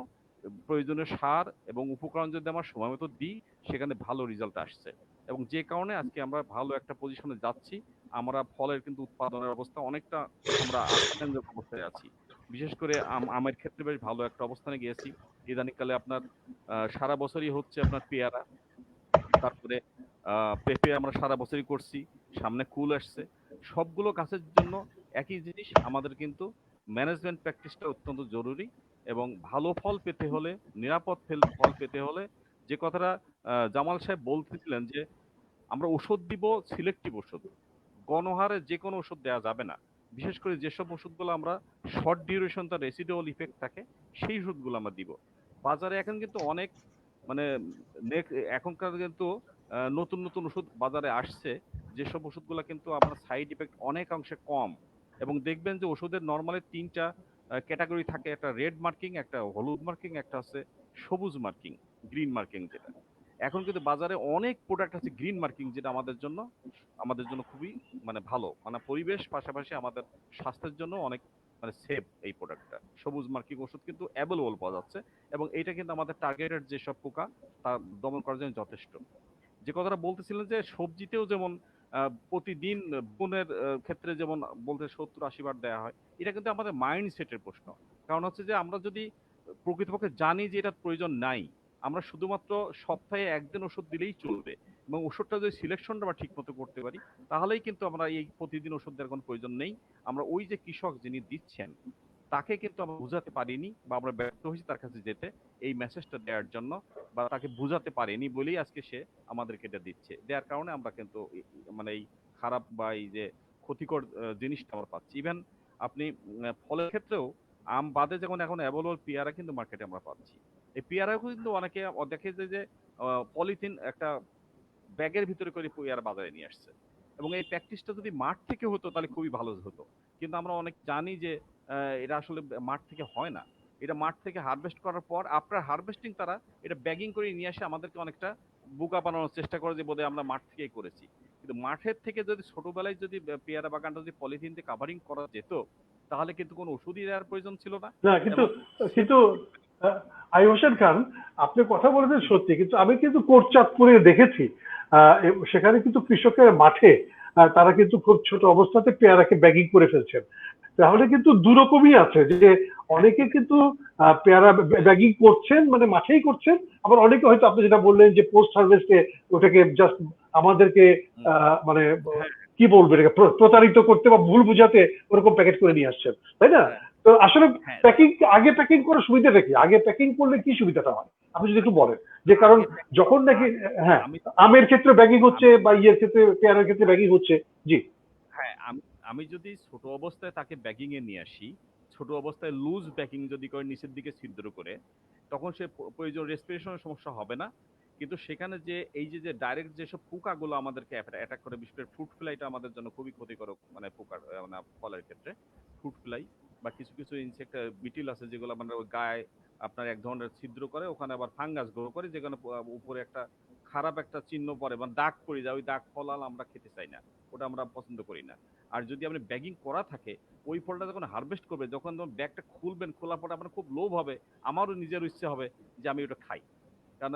প্রয়োজনীয় সার এবং উপকরণ যদি আমরা সময় মতো দিই, সেখানে ভালো রেজাল্ট আসছে এবং যে কারণে আজকে আমরা ভালো একটা পজিশনে যাচ্ছি। আমরা ফলের কিন্তু উৎপাদনের অবস্থা অনেকটা আমরা আশাকেন্দ্র অবস্থায় আছি। বিশেষ করে আমের ক্ষেত্রে বেশ ভালো একটা অবস্থানে গিয়েছি। ইদানিংকালে আপনার সারা বছরই হচ্ছে আপনার পেয়ারা, তারপরে পেঁপে আমরা সারা বছরই করছি, সামনে কুল আসছে। সবগুলো গাছের জন্য একই জিনিস, আমাদের কিন্তু ম্যানেজমেন্ট প্র্যাকটিসটা অত্যন্ত জরুরি এবং ভালো ফল পেতে হলে, নিরাপদ ফল পেতে হলে যে কথাটা জামাল সাহেব বলতেছিলেন যে আমরা ওষুধ দিব, সিলেক্টিভ ওষুধ, গণহারে যে কোনো ওষুধ দেওয়া যাবে না। বিশেষ করে যেসব ওষুধগুলো আমরা শর্ট ডিউরেশন তার রেসিডুয়াল ইফেক্ট থাকে, সেই ওষুধগুলো আমরা দিব। বাজারে এখন কিন্তু অনেক মানে এখনকার কিন্তু নতুন নতুন ওষুধ বাজারে আসছে, যেসব ওষুধগুলো কিন্তু আপনার সাইড ইফেক্ট অনেকাংশে কম। এবং দেখবেন যে ওষুধের নর্মালি তিনটা ক্যাটাগরি থাকে, একটা রেড মার্কিং, একটা হলুদ মার্কিং, একটা আছে সবুজ মার্কিং, গ্রিন মার্কিং যেটা। এখন কিন্তু বাজারে অনেক প্রোডাক্ট আছে গ্রিন মার্কিং, যেটা আমাদের জন্য খুবই মানে ভালো, মানে পরিবেশ পাশাপাশি আমাদের স্বাস্থ্যের জন্য অনেক মানে সেফ এই প্রোডাক্টটা। সবুজ মার্কিং ওষুধ কিন্তু অ্যাভেলেবল পাওয়া যাচ্ছে এবং এটা কিন্তু আমাদের টার্গেটেড যেসব পোকা তা দমন করার জন্য যথেষ্ট। যে কথাটা বলতেছিলেন যে সবজিতেও যেমন প্রতিদিন গুণের ক্ষেত্রে যেমন বলতে 70-80 বার দেওয়া হয়, এটা কিন্তু আমাদের মাইন্ড সেটের প্রশ্ন। কারণ হচ্ছে যে আমরা যদি প্রকৃতপক্ষে জানি যে এটা প্রয়োজন নাই, আমরা শুধুমাত্র সপ্তাহে একদিন ওষুধ দিলেই চলবে এবং ওষুধটা যদি সিলেকশনটা আমরা ঠিক মতো করতে পারি, তাহলেই কিন্তু আমরা এই প্রতিদিন ওষুধ দেওয়ার কোনো প্রয়োজন নেই। আমরা ওই যে কৃষক যিনি দিচ্ছেন তাকে কিন্তু আমরা বুঝাতে পারিনি বা আমরা ব্যর্থ হয়েছি তার কাছে যেতে, এই মেসেজটা দেওয়ার জন্য, বা তাকে বুঝাতে পারিনি বলেই আজকে সে আমাদেরকে এটা দিচ্ছে। দেওয়ার কারণে আমরা কিন্তু মানে এই খারাপ বা এই যে ক্ষতিকর জিনিসটা আমরা পাচ্ছি। ইভেন আপনি ফলের ক্ষেত্রেও আম বাদে যখন এখন অ্যাভেলেবল পেয়ারা কিন্তু মার্কেটে আমরা পাচ্ছি। এই পেয়ারাও কিন্তু অনেকে দেখে যে পলিথিন একটা ব্যাগের ভিতরে করে পেয়ারা বাজারে নিয়ে আসছে এবং এই প্র্যাকটিসটা যদি মাঠ থেকে হতো তাহলে খুবই ভালো হতো। কিন্তু আমরা অনেক জানি যে এটা আসলে মাঠ থেকে হয় না। এটা মাঠ থেকে হারভেস্ট করার পর আফটার হারভেস্টিং তারা এটা ব্যাগিং করে নিয়ে আসে, আমাদেরকে অনেকটা বোকা বানানোর চেষ্টা করে যে বোধহয় আমরা মাঠ থেকেই করেছি। কিন্তু মাঠের থেকে যদি ছোটবেলায় যদি পেয়ারা বাগানটা যদি পলিথিন দিয়ে কাভারিং করা যেত, তাহলে কিন্তু কোনো ওষুধই দেওয়ার প্রয়োজন ছিল না না, কিন্তু এবং কিন্তু আই হোসেন খান, আপনি কথা বলেছেন সত্যি, কিন্তু আমি কিন্তু কোটচাঁদপুরে দেখেছি সেখানে কিন্তু কৃষকের মাঠে তারা কিন্তু খুব ছোট অবস্থাতে পেয়ারাকে ব্যাগিং করে ফেলছেন। তাহলে কিন্তু দুরকমই আছে, যে অনেকে কিন্তু পেয়ারা ব্যাগিং করছেন মানে মাঠেই করছেন, আবার অনেকে হয়তো আপনি যেটা বললেন যে পোস্ট হারভেস্টে ওটাকে জাস্ট আমাদেরকে মানে কি বলবো এটাকে প্রতারিত করতে বা ভুল বুঝাতে ওরকম প্যাকেট করে নিয়ে আসছেন, তাই না? তো আসলে প্যাকিং আগে প্যাকিং করার সুবিধাটা কি? আগে প্যাকিং করলে কি সুবিধাটা হয় আপনি যদি একটু বলেন, যে কারণ যখন নাকি হ্যাঁ আমের ক্ষেত্রে ব্যাগিং হচ্ছে বা ইয়ের ক্ষেত্রে পেয়ারার ক্ষেত্রে ব্যাগিং হচ্ছে। জি হ্যাঁ, আমি যদি ছোট অবস্থায় তাকে ব্যাগিং এ নিয়ে আসি, ছোট অবস্থায় লুজ ব্যাগিং যদি করে নিচের দিকে ছিদ্র করে, তখন সে প্রয়োজন রেসপিরেশনের সমস্যা হবে না। কিন্তু সেখানে যে এই যে ডাইরেক্ট যেসব পোকাগুলো আমাদেরকে অ্যাটাক করে, বিশেষ করে ফ্রুট ফ্লাইটা আমাদের জন্য খুবই ক্ষতিকর, মানে পোকার মানে ফলের ক্ষেত্রে ফ্রুট ফ্লাই বা কিছু কিছু ইনসেক্ট বিটিল আছে যেগুলো মানে ওই গায়ে আপনার এক ধরনের ছিদ্র করে, ওখানে আবার ফাঙ্গাস গ্রো করে, যেখানে উপরে একটা খারাপ একটা চিহ্ন পড়ে মানে দাগ পড়ে যায়। ওই দাগ ফলাল আমরা খেতে চাই না, ওটা আমরা পছন্দ করি না। আর যদি আপনি ব্যাগিং করা থাকে, ওই ফলটা যখন হারভেস্ট করবে, যখন ব্যাগটা খুলবেন, খোলার পরে আপনার খুব লোভ হবে, আমারও নিজের ইচ্ছে হবে যে আমি ওটা খাই। কারণ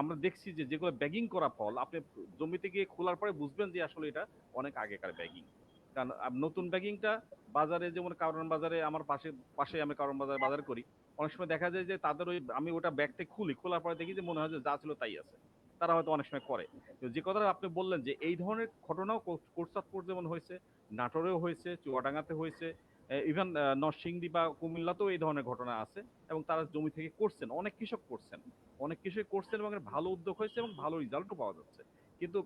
আমরা দেখছি যে যেগুলো ব্যাগিং করা ফল, আপনি জমিতে গিয়ে খোলার পরে বুঝবেন যে আসলে এটা অনেক আগেকার ব্যাগিং। কারণ নতুন ব্যাগিংটা বাজারে, যেমন কারণ বাজারে আমার পাশে আমি কারণ বাজার করি, অনেক সময় দেখা যায় যে তাদের ওই, আমি ওটা ব্যাগটা খুলি, খোলার পরে দেখি যে মনে হয় যে যা ছিল তাই আছে। তারা হয়তো অনেক সময় করে। তো যে কথাটা আপনি বললেন যে এই ধরনের ঘটনাও কোটচাঁদপুর যেমন হয়েছে, নাটোরেও হয়েছে, চুয়াডাঙ্গাতে হয়েছে, ইভেন নরসিংদী বা কুমিল্লাতেও এই ধরনের ঘটনা আছে। এবং তারা জমি থেকে করছেন, অনেক কৃষক করছেন, অনেক কৃষক করছেন, এবং এর ভালো উদ্যোগ হয়েছে এবং ভালো রেজাল্টও পাওয়া যাচ্ছে। কিন্তু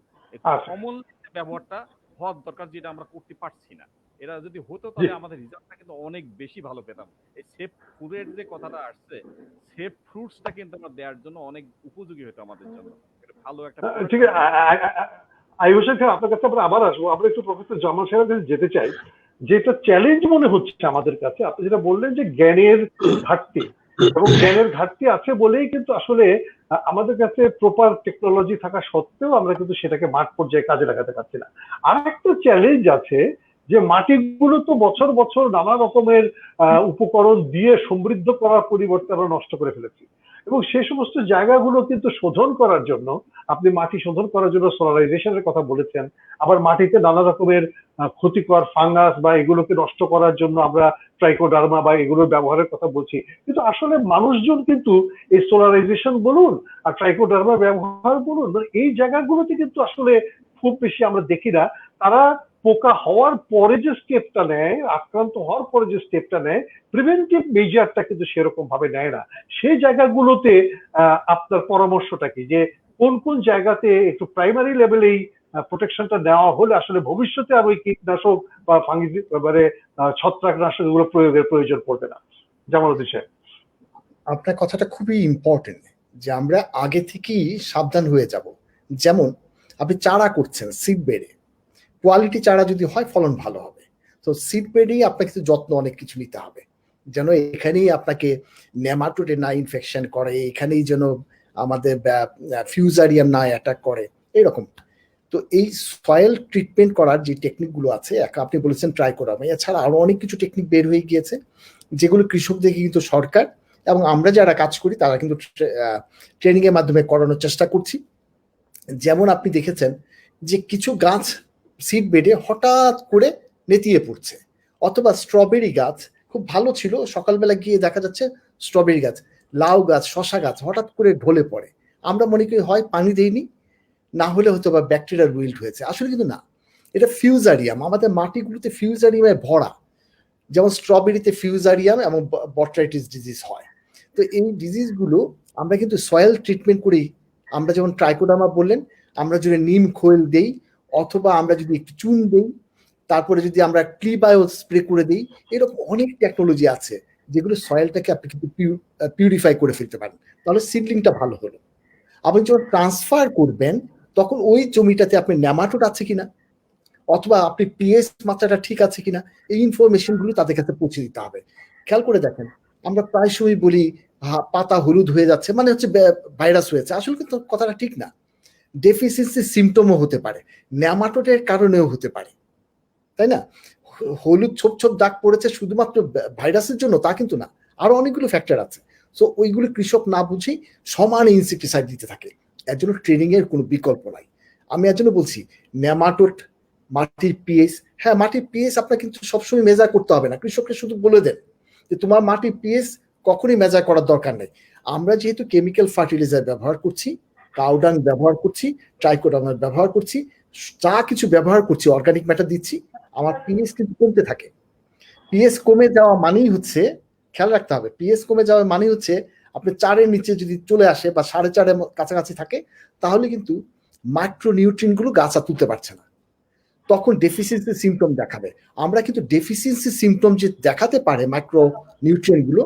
কমন ব্যবহারটা হওয়ার দরকার, যেটা আমরা করতে পারছি না। এরা যদি হতো তাহলে আমাদের রেজাল্টটা কিন্তু অনেক বেশি ভালো পেতাম। এই সেফ ফুডের যে কথাটা আসছে, সেফ ফ্রুটসটা কিন্তু আমরা দেওয়ার জন্য অনেক উপযোগী হতো আমাদের জন্য। এটা ভালো একটা ঠিক আছে, আইয়ুব হোসেন স্যার, আপনার কাছে আমরা আবার আসবো। আমরা একটু প্রফেসর জামাল সাহেবের কাছে যেতে চাই, যেটা চ্যালেঞ্জ মনে হচ্ছে আমাদের কাছে। আপনি যেটা বললেন যে জ্ঞানের ঘাটতি, এবং জ্ঞানের ঘাটতি আছে বলেই কিন্তু আসলে আমাদের কাছে প্রপার টেকনোলজি থাকা সত্ত্বেও আমরা কিন্তু সেটাকে মাঠ পর্যায়ে কাজে লাগাতে পারছি না। আর একটা চ্যালেঞ্জ আছে যে মাটিগুলো তো বছর বছর নানা রকমের উপকরণ দিয়ে সমৃদ্ধ করার পরিবর্তে আমরা নষ্ট করে ফেলেছি। এবং সে সমস্ত জায়গাগুলো কিন্তু শোধন করার জন্য, আপনি মাটি শোধন করার জন্য সোলারাইজেশনের কথা বলেছেন, আবার মাটিতে নানা রকমের ক্ষতিকর ফাঙ্গাস বা এগুলোকে নষ্ট করার জন্য আমরা ট্রাইকোডার্মা বা এগুলোর ব্যবহারের কথা বলছি। কিন্তু আসলে মানুষজন কিন্তু এই সোলারাইজেশন বলুন আর ট্রাইকোডার্মা ব্যবহার বলুন, মানে এই জায়গাগুলোতে কিন্তু আসলে খুব বেশি আমরা দেখি না। তারা পোকা হওয়ার পরে যে স্টেপটা নেয়, আক্রান্ত হওয়ার পরে যে স্টেপটা নেয়, প্রিভেন্টিভ মেজারটা কিন্তু সেরকম ভাবে নেয় না। সেই জায়গাগুলোতে আপনার পরামর্শটা কি, যে কোন কোন জায়গাতে একটু প্রাইমারি লেভেলেই প্রোটেকশনটা নেওয়া হলে আসলে ভবিষ্যতে আর ওই কীটনাশক বা মানে ছত্রাকনাশক এগুলো প্রয়োগের প্রয়োজন পড়বে না? জামালউদ্দিন সাহেব, আপনার কথাটা খুবই ইম্পর্টেন্ট, যে আমরা আগে থেকেই সাবধান হয়ে যাব। যেমন আপনি চারা করছেন সিড বেডে, কোয়ালিটি চারা যদি হয় ফলন ভালো হবে। তো সিড বেডেই আপনাকে কিন্তু যত্ন অনেক কিছু নিতে হবে, যেন এখানেই আপনাকে নেমাটোডে না ইনফেকশন করে, এখানেই যেন আমাদের ফিউজারিয়াম না অ্যাটাক করে, এরকম। তো এই সয়েল ট্রিটমেন্ট করার যে টেকনিকগুলো আছে, আপনি বলেছেন ট্রাইকোডার্মা, এছাড়া আরো অনেক কিছু টেকনিক বের হয়ে গিয়েছে, যেগুলো কৃষকদেরকে কিন্তু সরকার এবং আমরা যারা কাজ করি তারা কিন্তু ট্রেনিং এর মাধ্যমে করানোর চেষ্টা করছি। যেমন আপনি দেখেছেন যে কিছু গাছ সিড বেডে হঠাৎ করে নেতিয়ে পড়ছে, অথবা স্ট্রবেরি গাছ খুব ভালো ছিল, সকালবেলা গিয়ে দেখা যাচ্ছে স্ট্রবেরি গাছ, লাউ গাছ, শশা গাছ হঠাৎ করে ঢলে পড়ে। আমরা মনে করি হয় পানি দেইনি, না হলে হয়তো বা ব্যাকটেরিয়াল উইল্ড হয়েছে, আসলে কিন্তু না, এটা ফিউজারিয়াম। আমাদের মাটিগুলোতে ফিউজারিয়ামে ভরা, যেমন স্ট্রবেরিতে ফিউজারিয়াম এবং বট্রাইটিস ডিজিজ হয়। তো এই ডিজিজগুলো আমরা কিন্তু সয়েল ট্রিটমেন্ট করি। আমরা যেমন ট্রাইকোডার্মা বললেন, আমরা যদি নিম খৈল দেই, অথবা আমরা যদি একটু চুন দেই, তারপরে যদি আমরা ক্লিবায়ো স্প্রে করে দিই, এরকম অনেক টেকনোলজি আছে যেগুলো সয়েলটাকে আপনি কিন্তু পিউরিফাই করে ফেলতে পারেন, তাহলে সিডলিংটা ভালো হলো। আপনি যখন ট্রান্সফার করবেন তখন ওই জমিটাতে আপনি নেমাটোড আছে কিনা, অথবা আপনি পিএইচ মাত্রাটা ঠিক আছে কিনা, এই ইনফরমেশন গুলো তাদের কাছে পৌঁছে দিতে হবে। খেয়াল করে দেখেন, আমরা প্রায় সময় বলি পাতা হলুদ হয়ে যাচ্ছে, মানে হচ্ছে ভাইরাস হয়েছে, আসলে কিন্তু কথাটা ঠিক না। ডেফিসিয়েন্সি সিমটমও হতে পারে, নেমাটোডের কারণেও হতে পারে, তাই না? হলুদ ছোপ ছোপ দাগ পড়েছে শুধুমাত্র ভাইরাসের জন্য তা কিন্তু না, আরো অনেকগুলো ফ্যাক্টর আছে। সো ওইগুলো কৃষক না বুঝেই সমানে ইনসেক্টিসাইড দিতে থাকে, এর জন্য ট্রেনিং এর কোনো বিকল্প নাই। আমি এর জন্য বলছি নেমাটোড, মাটির পিএইচ, হ্যাঁ মাটির পিএইচ আপনার কিন্তু সবসময় মেজার করতে হবে না, কৃষককে শুধু বলে দেন যে তোমার মাটির পিএইচ কখনই মেজার করার দরকার নেই। আমরা যেহেতু কেমিক্যাল ফার্টিলাইজার ব্যবহার করছি, কাউডাং ব্যবহার করছি, ট্রাইকোডার্মা ব্যবহার করছি, যা কিছু ব্যবহার করছি, অর্গানিক ম্যাটার দিচ্ছি, আমার পিএইচ কিন্তু কমতে থাকে। পিএইচ কমে যাওয়া মানেই হচ্ছে, খেয়াল রাখতে হবে, পিএইচ কমে যাওয়া মানেই হচ্ছে আপনি 4-এর নিচে যদি চলে আসে বা 4.5-এর কাছাকাছি থাকে, তাহলে কিন্তু মাইক্রো নিউট্রিয়েন্ট গুলো গাছ আর তুলতে পারছে না, তখন ডেফিসিয়েন্সি সিমটম দেখাবে। আমরা কিন্তু ডেফিসিয়েন্সি সিমটম যে দেখাতে পারে মাইক্রো নিউট্রিয়েন্ট গুলো,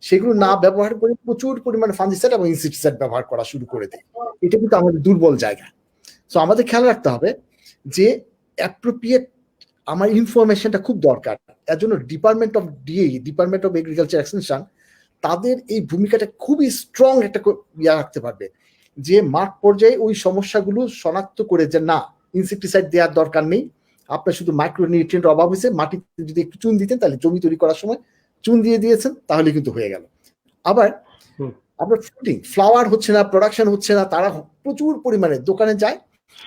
সেগুলো না ব্যবহার করে প্রচুর পরিমাণে ফাঙ্গিসাইড এবং ইনসেক্টিসাইড ব্যবহার করা শুরু করে দেয়। এটা কিন্তু আমাদের দুর্বল জায়গা। সো আমাদের খেয়াল রাখতে হবে যে অ্যাপ্রোপ্রিয়েট আমার ইনফরমেশনটা খুব দরকার। এর জন্য ডিপার্টমেন্ট অফ এগ্রিকালচার এক্সটেনশন তাদের এই ভূমিকাটা খুবই স্ট্রং একটা ইয়া রাখতে পারবে, যে মাঠ পর্যায়ে ওই সমস্যাগুলো শনাক্ত করে যে না ইনসেকটিসাইড দেওয়ার দরকার নেই, আপনার শুধু মাইক্রোনিউট্রিয়েন্টের অভাব হয়েছে, মাটিতে যদি একটু চুন দিতেন তাহলে জমি তৈরি করার সময় চুন দিয়ে দিয়েছেন তাহলে কিন্তু হয়ে গেল। আবার আপনার ফ্রুটিং ফ্লাওয়ার হচ্ছে না, প্রোডাকশন হচ্ছে না, তারা প্রচুর পরিমাণে দোকানে যায়,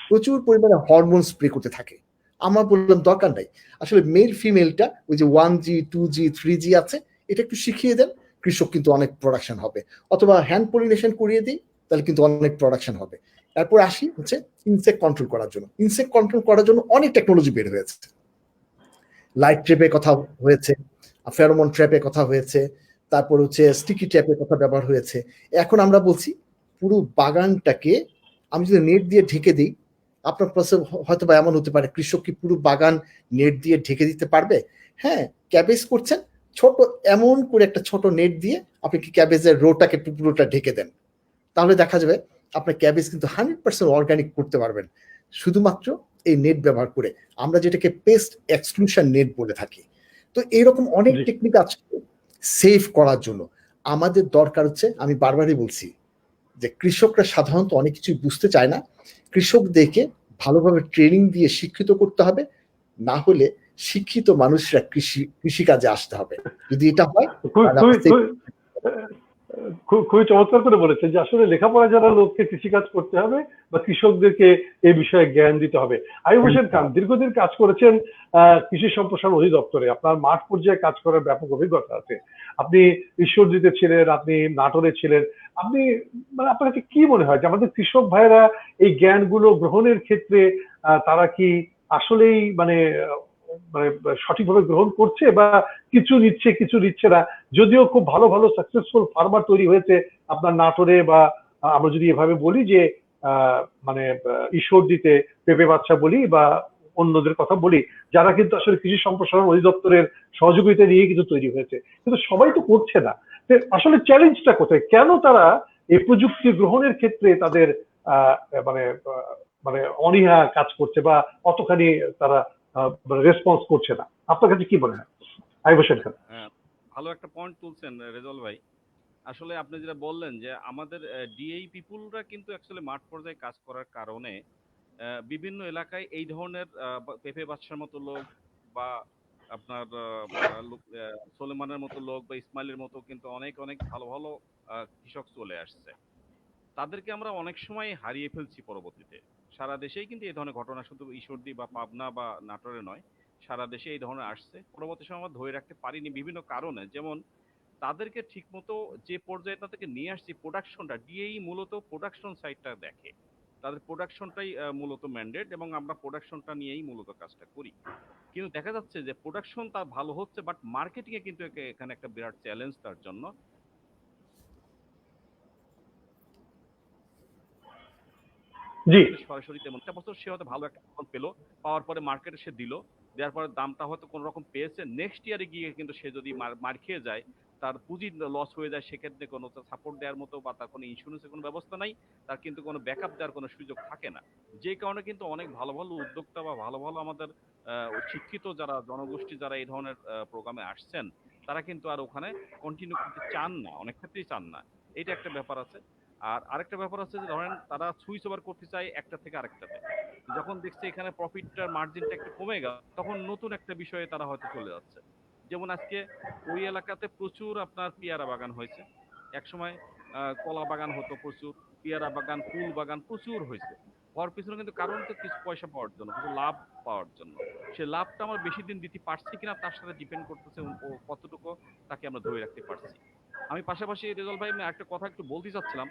প্রচুর পরিমাণে হরমোন স্প্রে করতে থাকে। আমার বললাম দরকার নাই, আসলে মেল ফিমেলটা ওই যে 1G 2G 3G আছে এটা একটু শিখিয়ে দেন, কৃষক কিন্তু অনেক প্রোডাকশন হবে, অথবা হ্যান্ড পলিনেশন করিয়ে দিই তাহলে কিন্তু অনেক প্রোডাকশন হবে। তারপর আসি হচ্ছে ইনসেক্ট কন্ট্রোল করার জন্য। ইনসেক্ট কন্ট্রোল করার জন্য অনেক টেকনোলজি বের হয়েছে, লাইট ট্র্যাপের কথা হয়েছে, ফেরোমন ট্র্যাপের কথা হয়েছে, তারপর হচ্ছে স্টিকি ট্র্যাপের কথা ব্যবহার হয়েছে। এখন আমরা বলছি পুরো বাগানটাকে আমি যদি নেট দিয়ে ঢেকে দিই, আপনার কাছে হয়তো বা এমন হতে পারে কৃষক কি পুরো বাগান নেট দিয়ে ঢেকে দিতে পারবে? হ্যাঁ, ক্যাবেজ করছেন, ছোট এমন করে একটা ছোট নেট দিয়ে আপনি কি ক্যাবেজের রোটাকে পুরোটা ঢেকে দেন, তাহলে দেখা যাবে আপনার ক্যাবেজ কিন্তু 100% অর্গানিক করতে পারবেন শুধুমাত্র এই নেট ব্যবহার করে, আমরা যেটাকে পেস্ট এক্সক্লুশন নেট বলে থাকি। তো এইরকম অনেক টেকনিক আছে সেভ করার জন্য। আমাদের দরকার হচ্ছে, আমি বারবারই বলছি যে কৃষকরা সাধারণত অনেক কিছুই বুঝতে চায় না, কৃষকদেরকে ভালোভাবে ট্রেনিং দিয়ে শিক্ষিত করতে হবে, না হলে শিক্ষিত মানুষরা কৃষিকাজে আসতে হবে। যদি এটা হয় খুবই চমৎকার করে বলেছেন যে আসলে লেখাপড়া যারা লোককে কৃষিকাজ করতে হবে বা কৃষকদেরকে এই বিষয়ে জ্ঞান দিতে হবে। আইয়ুব হোসেন খান দীর্ঘদিন কাজ করেছেন কৃষি সম্প্রসারণ অধিদপ্তরে, আপনার মাঠ পর্যায়ে কাজ করার ব্যাপক অভিজ্ঞতা আছে, আপনি ঈশ্বরদীতে ছিলেন, আপনি নাটোরে ছিলেন, আপনি মানে আপনার কাছে কি মনে হয় যে আমাদের কৃষক ভাইরা এই জ্ঞানগুলো গ্রহণের ক্ষেত্রে তারা কি আসলেই মানে মানে সঠিকভাবে গ্রহণ করছে, বা কিছু নিচ্ছে কিছু নিচ্ছে না? যদিও খুব ভালো ভালো সাকসেসফুল ফার্মার তৈরি হয়েছে আপনার নাটোরে, বা আমরা যদি এভাবে বলি যে মানে ঈশ্বরদীতে পেঁপে বাচ্চা বলি বা অন্যদের কথা বলি, যারা কিন্তু আসলে কৃষি সম্প্রসারণ অধিদপ্তরের সহযোগিতা নিয়ে কিন্তু তৈরি হয়েছে, কিন্তু সবাই তো করছে না। আসলে চ্যালেঞ্জটা কোথায়, কেন তারা এই প্রযুক্তি গ্রহণের ক্ষেত্রে তাদের মানে মানে অনীহা কাজ করছে বা অতখানি তারা রেসপন্স করছে না? আপনার কাছে কি মনে হয় আইয়ুব হোসেন খান? ভালো একটা পয়েন্ট তুলছেন রেজাউল ভাই। আসলে আপনি যেটা বললেন যে আমাদের ডিএই পিপুলরা কিন্তু অ্যাকচুয়ালি মাঠ পর্যায়ে কাজ করার কারণে বিভিন্ন এলাকায় এই ধরনের পেঁপে বাদশার মতো লোক বা আপনার সোলেমানের মতো লোক বা ইসমাইলের মতো কিন্তু অনেক অনেক ভালো ভালো কৃষক চলে আসছে। তাদেরকে আমরা অনেক সময় হারিয়ে ফেলছি পরবর্তীতে। সারা দেশেই কিন্তু এই ধরনের ঘটনা শুধু ঈশ্বরদী বা পাবনা বা নাটোরে নয়, সারা দেশে এই ধরনের আসছে। পরবর্তী সময় আমরা ধরে রাখতে পারিনি বিভিন্ন কারণে। যেমন তাদেরকে ঠিকমতো যে পর্যায়ে তাদেরকে নিয়ে আসছি, প্রোডাকশনটা ডিএই মূলত প্রোডাকশন সাইডটা দেখে। তাদের প্রোডাকশনটাই মূলত ম্যান্ডেট, এবং আমরা প্রোডাকশনটা নিয়েই মূলত কাজটা করি। কিন্তু দেখা যাচ্ছে যে প্রোডাকশন তার ভালো হচ্ছে, বাট মার্কেটিং এ কিন্তু এখানে একটা বিরাট চ্যালেঞ্জ তার জন্য। জি, সরাসরি তেমন একটা বছর সে হয়তো ভালো একটা ফল পেলো, পাওয়ার পরে মার্কেটে সে দিল, দেওয়ার পরে দামটা হয়তো কোনো রকম পেয়েছে, নেক্সট ইয়ারে গিয়ে কিন্তু সে যদি মার খেয়ে যায়, তার পুঁজি লস হয়ে যায়, সেক্ষেত্রে কোনো সাপোর্ট দেওয়ার মতো বা তার কোনো ইন্স্যুরেন্সের কোনো ব্যবস্থা নাই, তার কিন্তু কোনো ব্যাকআপ দেওয়ার কোনো সুযোগ থাকে না। যে কারণে কিন্তু অনেক ভালো ভালো উদ্যোক্তা বা ভালো ভালো আমাদের শিক্ষিত যারা জনগোষ্ঠী যারা এই ধরনের প্রোগ্রামে আসছেন, তারা কিন্তু আর ওখানে কন্টিনিউ করতে চান না, অনেক ক্ষেত্রেই চান না। এটা একটা ব্যাপার আছে। আর আরেকটা ব্যাপার হচ্ছে যে ধরেন তারা সুইচ ওভার করতে চায় একটা থেকে আরেকটাতে, যখন দেখছে এখানে প্রফিটটার মার্জিনটা একটু কমে গেল, তখন নতুন একটা বিষয়ে তারা হয়তো চলে যাচ্ছে। যেমন আজকে ওই এলাকাতে প্রচুর আপনার পেয়ারা বাগান হয়েছে, একসময় কলা বাগান হতো প্রচুর, পেয়ারা বাগান কুল বাগান প্রচুর হয়েছে, হওয়ার পিছনে কিন্তু কারণ তো কিছু পয়সা পাওয়ার জন্য, কিছু লাভ পাওয়ার জন্য। সে লাভটা আমার বেশি দিন দিতে পারছি কিনা তার সাথে ডিপেন্ড করতেছে ও কতটুকু তাকে আমরা ধরে রাখতে পারছি। আমি পাশাপাশি রেজাল ভাই, আমি একটা কথা একটু বলতে চাচ্ছিলাম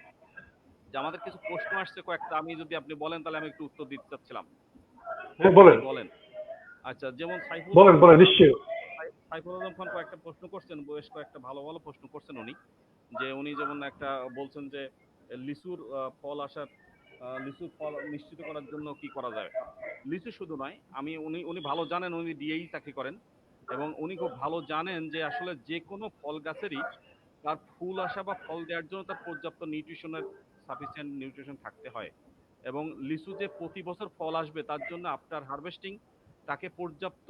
যে আমাদের কিছু প্রশ্ন আসছে কয়েকটা, আমি যদি আপনি বলেন তাহলে আমি একটু উত্তর দিতে চাচ্ছিলাম। বলেন বলেন। আচ্ছা, যেমন বলেন বলেন নিশ্চয়ই। সাইফুল আলম খান কয়েকটা প্রশ্ন করছেন, বেশ কয়েকটা ভালো ভালো প্রশ্ন করছেন উনি। যে উনি যেমন একটা বলছেন যে লিচুর ফল আসার লিচুর ফল নিশ্চিত করার জন্য কি করা যায়। লিচু শুধু নয়, আমি উনি উনি ভালো জানেন, উনি ডিএই চাকরি করেন, এবং উনি খুব ভালো জানেন যে আসলে যে কোনো ফল গাছেরই তার ফুল আসা বা ফল দেওয়ার জন্য তার পর্যাপ্ত নিউট্রিশনের সাফিসিয়েন্ট নিউট্রিশন থাকতে হয়। এবং লিচু যে প্রতি বছর ফল আসবে তার জন্য আফটার হারভেস্টিং তাকে পর্যাপ্ত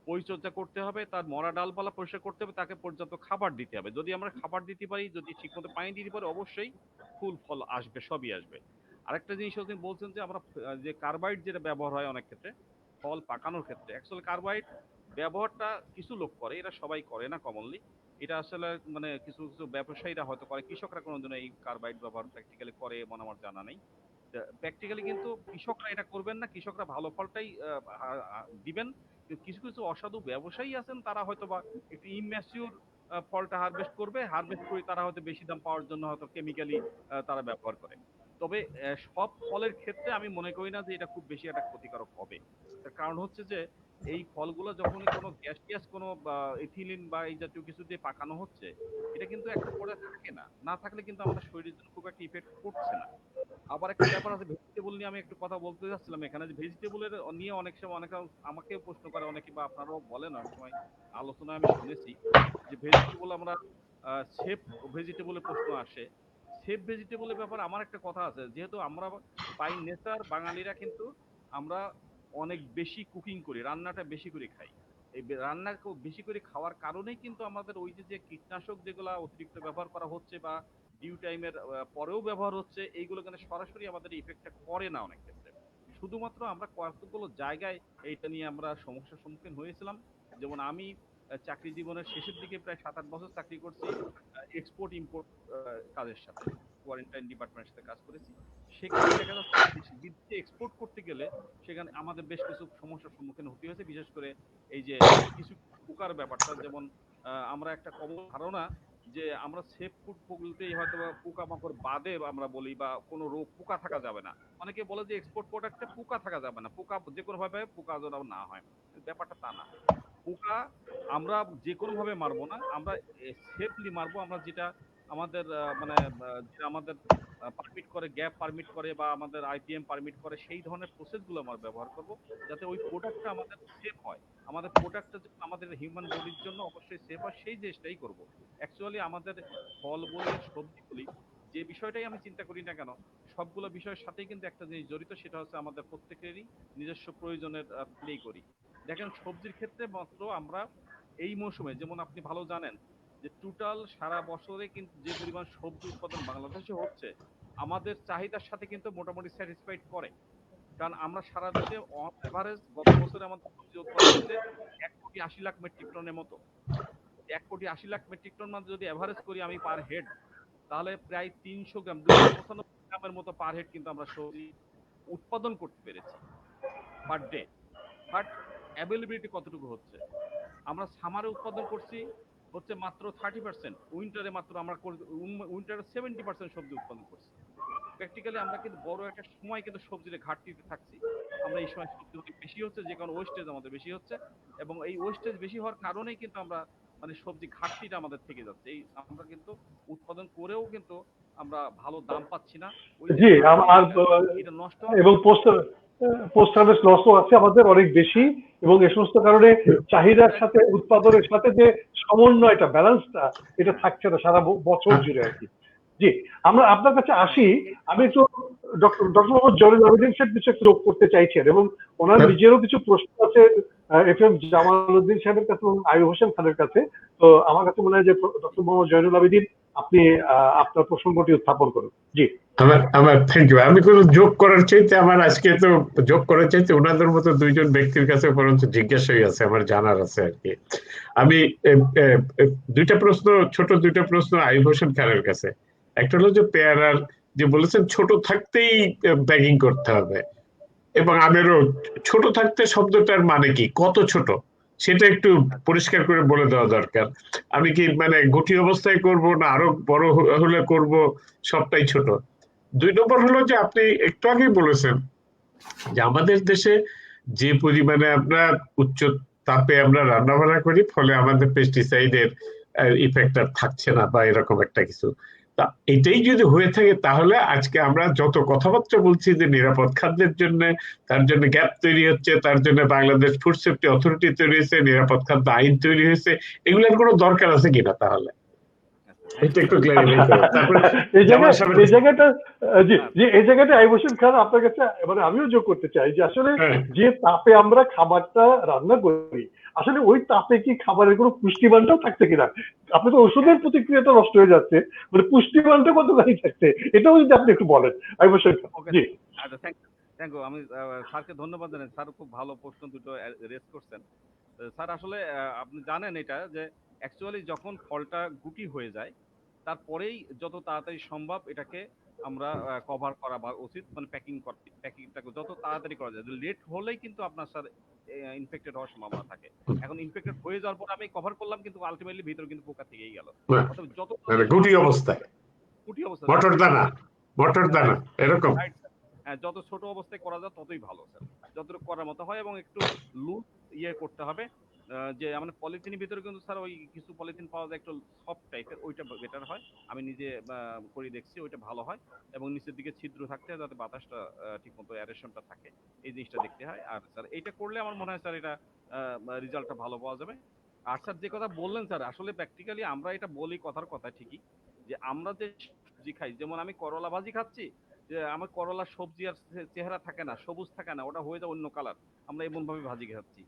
পরিচর্যা করতে হবে, তার মরা ডালপালা পরিষ্কার করতে হবে, তাকে পর্যাপ্ত খাবার দিতে হবে। যদি আমরা খাবার দিতে পারি, যদি ঠিকমতো পানি দিতে পারি, অবশ্যই ফুল ফল আসবে, সবই আসবে। আরেকটা জিনিস আপনি বলছেন যে আমরা যে কার্বাইড যেটা ব্যবহার হয় অনেক ক্ষেত্রে ফল পাকানোর ক্ষেত্রে, অ্যাকচুয়ালি কার্বাইড ব্যবহারটা কিছু লোক করে, এটা সবাই করে না কমনলি। এটা আসলে মানে কিছু কিছু ব্যবসায়ীরা হয়তো করে, কৃষকরা কোনোদিন এই কার্বাইড ব্যবহার প্র্যাকটিক্যালি করে এমন আমার জানা নেই। প্র্যাকটিক্যালি কিন্তু কৃষকরা এটা করবেন না, কৃষকরা ভালো ফলটাই দিবেন। কিন্তু কিছু কিছু অসাধু ব্যবসায়ী আছেন, তারা হয়তো বা একটু ইম্যাচিউর ফলটা হারভেস্ট করবে, হারভেস্ট করে তারা হয়তো বেশি দাম পাওয়ার জন্য হয়তো কেমিক্যালি তারা ব্যবহার করে। তবে সব ফলের ক্ষেত্রে আমি মনে করি না যে এটা খুব বেশি একটা ক্ষতিকারক হবে। তার কারণ হচ্ছে যে এই ফলগুলো যখনই কোনো গ্যাস কোনো ইথিলিন বা এই জাতীয় কিছু দিয়ে পাকানো হচ্ছে, এটা কিন্তু একটা পরে থাকে না, না থাকলে কিন্তু আমাদের শরীরের জন্য খুব একটা ইফেক্ট করছে না। আবার একটা ব্যাপার আছে ভেজিটেবল নিয়ে, আমি একটু কথা বলতে যাচ্ছিলাম এখানে, যে ভেজিটেবলের নিয়ে অনেক সময় অনেকে আমাকে প্রশ্ন করে, অনেকে বা আপনারাও বলেন অনেক সময়, আলোচনায় আমি শুনেছি যে ভেজিটেবল আমরা সেফ ভেজিটেবলের প্রশ্ন আসে। সেফ ভেজিটেবলের ব্যাপারে আমার একটা কথা আছে, যেহেতু আমরা বাই নেচার বাঙালিরা কিন্তু আমরা অনেক বেশি কুকিং করি, রান্নাটা বেশি করে খাই। এই রান্না বেশি করে খাওয়ার কারণেই কিন্তু আমাদের ওই যে কীটনাশক যেগুলা অতিরিক্ত ব্যবহার করা হচ্ছে বা ডিউ টাইমের পরেও ব্যবহার হচ্ছে, এইগুলো কিন্তু সরাসরি আমাদের ইফেক্টটা করে না অনেক ক্ষেত্রে। শুধুমাত্র আমরা কতগুলো জায়গায় এইটা নিয়ে আমরা সমস্যার সম্মুখীন হয়েছিলাম। যেমন আমি চাকরি জীবনের শেষের দিকে প্রায় 7-8 বছর চাকরি করছি এক্সপোর্ট ইম্পোর্ট কাজের সাথে, কোয়ারেন্টাইন ডিপার্টমেন্টের সাথে কাজ করেছি। সেখানে দেখা যাচ্ছে বিদেশে এক্সপোর্ট করতে গেলে সেখানে আমাদের বেশ কিছু সমস্যার সম্মুখীন হতে হয়েছে, বিশেষ করে এই যে কিছু পোকার ব্যাপারটা। যেমন আমরা একটা কমন ধারণা যে আমরা সেফ ফুড বলতেই হয়তো পোকামাকড় বাদে আমরা বলি, বা কোনো রোগ পোকা থাকা যাবে না। অনেকে বলে যে এক্সপোর্ট প্রোডাক্টে পোকা থাকা যাবে না, পোকা যে কোনো ভাবে পোকা যেন না হয়। ব্যাপারটা তা না। পোকা আমরা যে কোনো ভাবে মারবো না, আমরা সেফলি মারবো। আমরা যেটা আমাদের মানে যেটা আমাদের পারমিট করে, গ্যাপ পারমিট করে বা আমাদের আইপিএম পারমিট করে, সেই ধরনের প্রসেসগুলো আমরা ব্যবহার করব, যাতে ওই প্রোডাক্টটা আমাদের সেফ হয়। আমাদের প্রোডাক্টটা আমাদের হিউম্যান বডির জন্য অবশ্যই সেফ হয়, সেই জিনিসটাই করব। অ্যাকচুয়ালি আমাদের ফল বলি সবজি বলি, যে বিষয়টাই আমি চিন্তা করি না কেন, সবগুলো বিষয়ের সাথেই কিন্তু একটা জিনিস জড়িত, সেটা হচ্ছে আমাদের প্রত্যেকেরই নিজস্ব প্রয়োজনের প্লে করি। দেখেন সবজির ক্ষেত্রে মাত্র আমরা এই মৌসুমে, যেমন আপনি ভালো জানেন যে টোটাল সারা বছরে কিন্তু যে পরিমাণ সবজি উৎপাদন বাংলাদেশে হচ্ছে, আমাদের চাহিদার সাথে কিন্তু মোটামুটি স্যাটিসফাইড করে। কারণ আমরা সারা দেশে এভারেজ গত বছরে আমাদের সবজি উৎপাদন হচ্ছে 1,80,00,000 মেট্রিক টনের মতো। 1,80,00,000 মেট্রিক টন মানে যদি এভারেজ করি আমি পার হেড, তাহলে প্রায় 300 গ্রাম 295 গ্রামের মতো পার হেড কিন্তু আমরা সবজি উৎপাদন করতে পেরেছি পার ডে। বাট অ্যাভেলেবিলিটি কতটুকু হচ্ছে? আমরা সামারে উৎপাদন করছি হচ্ছে মাত্র 30%, উইন্টারে মাত্র আমরা উইন্টারে 70% সবজি উৎপাদন করছি। প্র্যাকটিক্যালি আমরা কিন্তু বড় একটা সময় কিন্তু সবজির ঘাটতিতে থাকছি। আমরা এই সময় সবজি অনেক বেশি হচ্ছে, যে কারণে ওয়েস্টেজ আমাদের বেশি হচ্ছে, এবং এই ওয়েস্টেজ বেশি হওয়ার কারণেই কিন্তু আমরা মানে সবজি ঘাটতিটা আমাদের থেকে যাচ্ছে। এই আমরা কিন্তু উৎপাদন করেও কিন্তু আমরা ভালো দাম পাচ্ছি না। ওই জি, আর এটা নষ্ট এবং পোস্ট হারভেস্ট লসও আছে আমাদের অনেক বেশি, এবং এই সমস্ত কারণে চাহিদার সাথে উৎপাদনের সাথে যে সমন্বয়টা, ব্যালেন্সটা, এটা থাকছে না সারা বছর জুড়ে আর কি। জি, আমরা আপনার কাছে আসি। আমি একটু ডক্টর মোহাম্মদ জয়নুল আবেদিন সাহেব কিছু একটু যোগ করতে চাইছেন, এবং ওনার নিজেরও কিছু প্রশ্ন আছে এফএম জামালউদ্দিন সাহেবের কাছে এবং আয়ুব হোসেন খানের কাছে। তো আমার কাছে মনে হয় যে ডক্টর মোহাম্মদ জয়নুল আবেদিন আপনি আপনার প্রসঙ্গটি উত্থাপন করুন। জি, আমার থ্যাংক ইউ। আমি কোনো যোগ করার চাইতে, আমার আজকে তো যোগ করার চাইতে ওনাদের মতো দুইজন ব্যক্তির কাছে বরঞ্চ জিজ্ঞাসাই আছে, আমার জানার আছে আর কি। আমি ছোট দুইটা প্রশ্ন আইয়ুব হোসেন খানের কাছে। একটা হলো যে পেয়ারার যে বলেছেন ছোট থাকতেই ব্যাগিং করতে হবে, এবং আমেরও ছোট থাকতে শব্দটার মানে কি, কত ছোট সেটা একটু পরিষ্কার করে বলে দেওয়া দরকার। আমি কি মানে গুটি অবস্থায় করব, না আরো বড় হলে করব, সবটাই ছোট? 2 নম্বর হলো যে আপনি একটু আগেই বলেছেন যে আমাদের দেশে যে পরিমাণে আমরা উচ্চ তাপে আমরা রান্না বান্না করি, ফলে আমাদের পেস্টিসাইডের ইফেক্ট আর থাকছে না বা এরকম একটা কিছু। তা এটাই যদি হয়ে থাকে, তাহলে আজকে আমরা যত কথাবার্তা বলছি যে নিরাপদ খাদ্যের জন্য, তার জন্য গ্যাপ তৈরি হচ্ছে, তার জন্য বাংলাদেশ ফুড সেফটি অথরিটি তৈরি হয়েছে, নিরাপদ খাদ্য আইন তৈরি হয়েছে, এগুলোর কোনো দরকার আছে কিনা? তাহলে এটা একটু ক্লিয়ারিফাই করুন। তারপরে এই জায়গাটা আইয়ুব হোসেন খান আপনার কাছে, মানে আমিও যোগ করতে চাই যে আসলে যে তাপে আমরা খাবারটা রান্না করি, আসলে ওই তাপে কি খাবারের কোনো পুষ্টিমানটাও থাকছে কিনা, আপনি তো ওষুধের প্রতিক্রিয়াটা নষ্ট হয়ে যাচ্ছে, মানে পুষ্টিমানটা কতখানি থাকছে এটাও যদি আপনি একটু বলেন। ওকে, জি আচ্ছা, থ্যাংক ইউ। আমি স্যারকে ধন্যবাদ জানাই, স্যার খুব ভালো প্রশ্ন দুটো রেজ করছেন। স্যার আসলে আপনি জানেন এটা যে অ্যাকচুয়ালি যখন ফলটা গুটি হয়ে যায় তারপরেই যত তাড়াতাড়ি সম্ভব এটাকে আমরা কভার করা বা উচিত, মানে প্যাকিংটাকে যত তাড়াতাড়ি করা যায়। লেট হলেই কিন্তু আপনার স্যার ইনফেক্টেড হওয়ার সম্ভাবনা থাকে। এখন ইনফেক্টেড হয়ে যাওয়ার পর আমি কভার করলাম কিন্তু আলটিমেটলি ভিতরে কিন্তু পোকা থেকেই গেল। অতএব যত গুটি অবস্থায়, গুটি অবস্থা মটর দানা এরকম। হ্যাঁ, যত ছোট অবস্থায় করা যায় ততই ভালো স্যার, যতটুকু করার মতো হয়, এবং একটু লুজ করতে হবে। যে আমাদের পলিথিনের ভিতরে কিন্তু স্যার ওই কিছু পলিথিন পাওয়া যায় একটু সফট টাইপের, ওইটা বেটার হয়। আমি নিজে করে দেখছি, ওইটা ভালো হয়, এবং নিচের দিকে ছিদ্র থাকতে হয় যাতে বাতাসটা ঠিকমতো অ্যারেশনটা থাকে, এই জিনিসটা দেখতে হয়। আর স্যার এইটা করলে আমার মনে হয় স্যার এটা রেজাল্টটা ভালো পাওয়া যাবে। আর স্যার যে কথা বললেন স্যার, আসলে প্র্যাকটিক্যালি আমরা এটা বলি কথার কথা ঠিকই, যে আমরা যে সবজি খাই, যেমন আমি করলা ভাজি খাচ্ছি, যে আমার করলা সবজি আর চেহারা থাকে না, সবুজ থাকে না, ওটা হয়ে যায় অন্য কালার, আমরা এমন ভাবে ভাজি খাচ্ছি।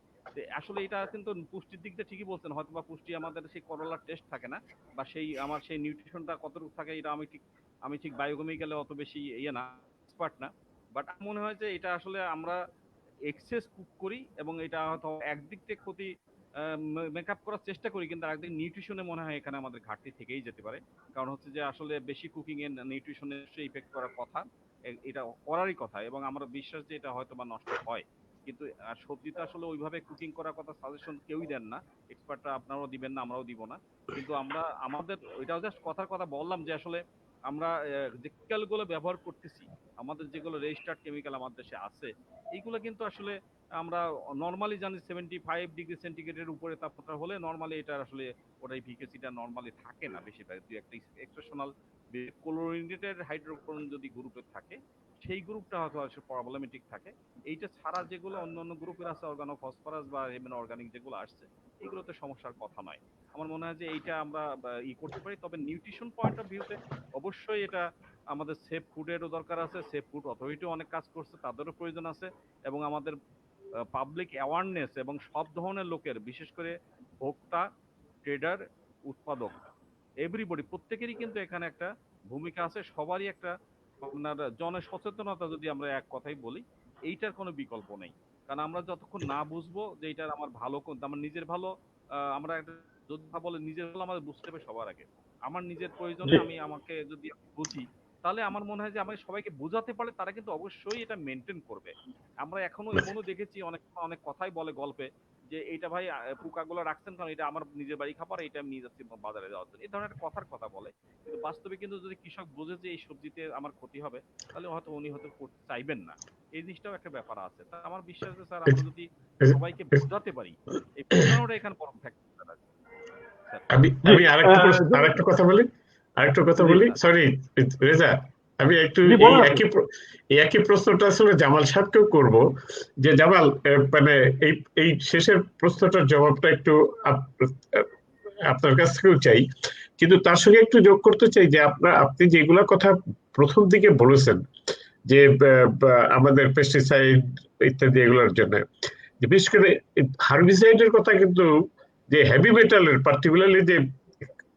আসলে এটা কিন্তু পুষ্টির দিক দিয়ে ঠিকই বলছেন, হয়তো বা পুষ্টি আমাদের সেই করলার টেস্ট থাকে না, বা সেই আমার সেই নিউট্রিশনটা কতটুকু থাকে এটা আমি ঠিক বায়োকেমিক্যালে অত বেশি না, এক্সপার্ট না। বাট আমার মনে হয় যে এটা আসলে আমরা এক্সেস কুক করি, এবং এটা হয়তো একদিক থেকে ক্ষতি মেকআপ করার চেষ্টা করি, কিন্তু আরেকদিক নিউট্রিশনে মনে হয় এখানে আমাদের ঘাটতি থেকেই যেতে পারে। কারণ হচ্ছে যে আসলে বেশি কুকিং এর নিউট্রিশনে ইফেক্ট করার কথা, এটা করারই কথা, এবং আমরা বিশ্বাস যে এটা হয়তো বা নষ্ট হয়। কিন্তু সবজিটা আসলে ওইভাবে কুকিং করার কথা সাজেশন কেউই দেন না, এক্সপার্টরা আপনারাও দিবেন না, আমরাও দিব না। কিন্তু আমরা আমাদের ওইটাও জাস্ট কথার কথা বললাম যে আসলে আমরা যে কেমিক্যালগুলো ব্যবহার করতেছি, আমাদের যেগুলো রেজিস্টার্ড কেমিক্যাল আমাদের দেশে আছে, এইগুলো কিন্তু আসলে আমরা নর্মালি জানি 75 ডিগ্রি সেন্টিগ্রেডের উপরে তাপমাত্রা হলে নর্মালি এটা আসলে ওটাই ভিকেসিটা নর্মালি থাকে না, বেশিরভাগ দুই একটা এক্সেপশনাল ক্লোরিনেটেড হাইড্রোকার্বন যদি গ্রুপে থাকে, সেই গ্রুপটা হয়তো আসলে প্রবলেমেটিক থাকে। এইটা ছাড়া যেগুলো অন্য গ্রুপের আছে, অর্গানো ফসফরাস বা অর্গানিক যেগুলো আসছে, এগুলোতে সমস্যার কথা নয়। আমার মনে হয় যে এইটা আমরা করতে পারি। তবে নিউট্রিশন পয়েন্ট অফ ভিউতে অবশ্যই এটা আমাদের সেফ ফুডেরও দরকার আছে, সেফ ফুড অথরিটিও অনেক কাজ করছে, তাদেরও প্রয়োজন আছে, এবং আমাদের পাবলিক অ্যাওয়ারনেস এবং সব ধরনের লোকের, বিশেষ করে ভোক্তা, ট্রেডার, উৎপাদক, এভরিবডি প্রত্যেকেরই কিন্তু এখানে একটা ভূমিকা আছে। সবারই একটা আপনার জনসচেতনতা, যদি আমরা এক কথাই বলি, এইটার কোনো বিকল্প নেই। কারণ আমরা যতক্ষণ না বুঝবো যে এইটার আমার ভালো কোনটা, আমার নিজের ভালো, আমরা একটা যোদ্ধা বলে নিজের ভালো আমাদের বুঝতে হবে সবার আগে। আমার নিজের প্রয়োজনে আমাকে যদি বুঝি, তাহলে আমার মনে হয় যে আমি সবাইকে বোঝাতে পারলে তারা কিন্তু অবশ্যই এটা মেনটেন করবে। আমরা এমনও দেখেছি অনেক কথাই বলে গল্পে, যে এইটা ভাই পোকাগুলো রাখছেন কারণ এটা আমার নিজের বাড়ি খাবার, এটা আমি নিয়ে যাচ্ছি বাজারে যাওয়ার জন্য, এই ধরনের একটা কথার কথা বলে। কিন্তু বাস্তবে কিন্তু যদি কৃষক বোঝে যে এই সবজিতে আমার ক্ষতি হবে, তাহলে হয়তো উনি হয়তো করতে চাইবেন না। এই জিনিসটাও একটা ব্যাপার আছে। তা আমার বিশ্বাস যে স্যার আমরা যদি সবাইকে বোঝাতে পারি, এই বোঝানোটা এখানে বড় ফ্যাক্টর আছে। আমি আরেকটা কথা বলি সরি রেজা, আমি একটু এই একই প্রশ্নটা আসলে জামাল সাহেবকেও করব, যে জামাল মানে এই শেষের প্রশ্নটার জবাবটা একটু আপনার কাছ থেকেও চাই, কিন্তু তার সঙ্গে একটু যোগ করতে চাই যে আপনি যেগুলা কথা প্রথম দিকে বলেছেন, যে আমাদের পেস্টিসাইড ইত্যাদি এগুলোর জন্য, বিশেষ করে হার্বিসাইডের কথা, কিন্তু যে হেভি মেটালের, পার্টিকুলারলি যে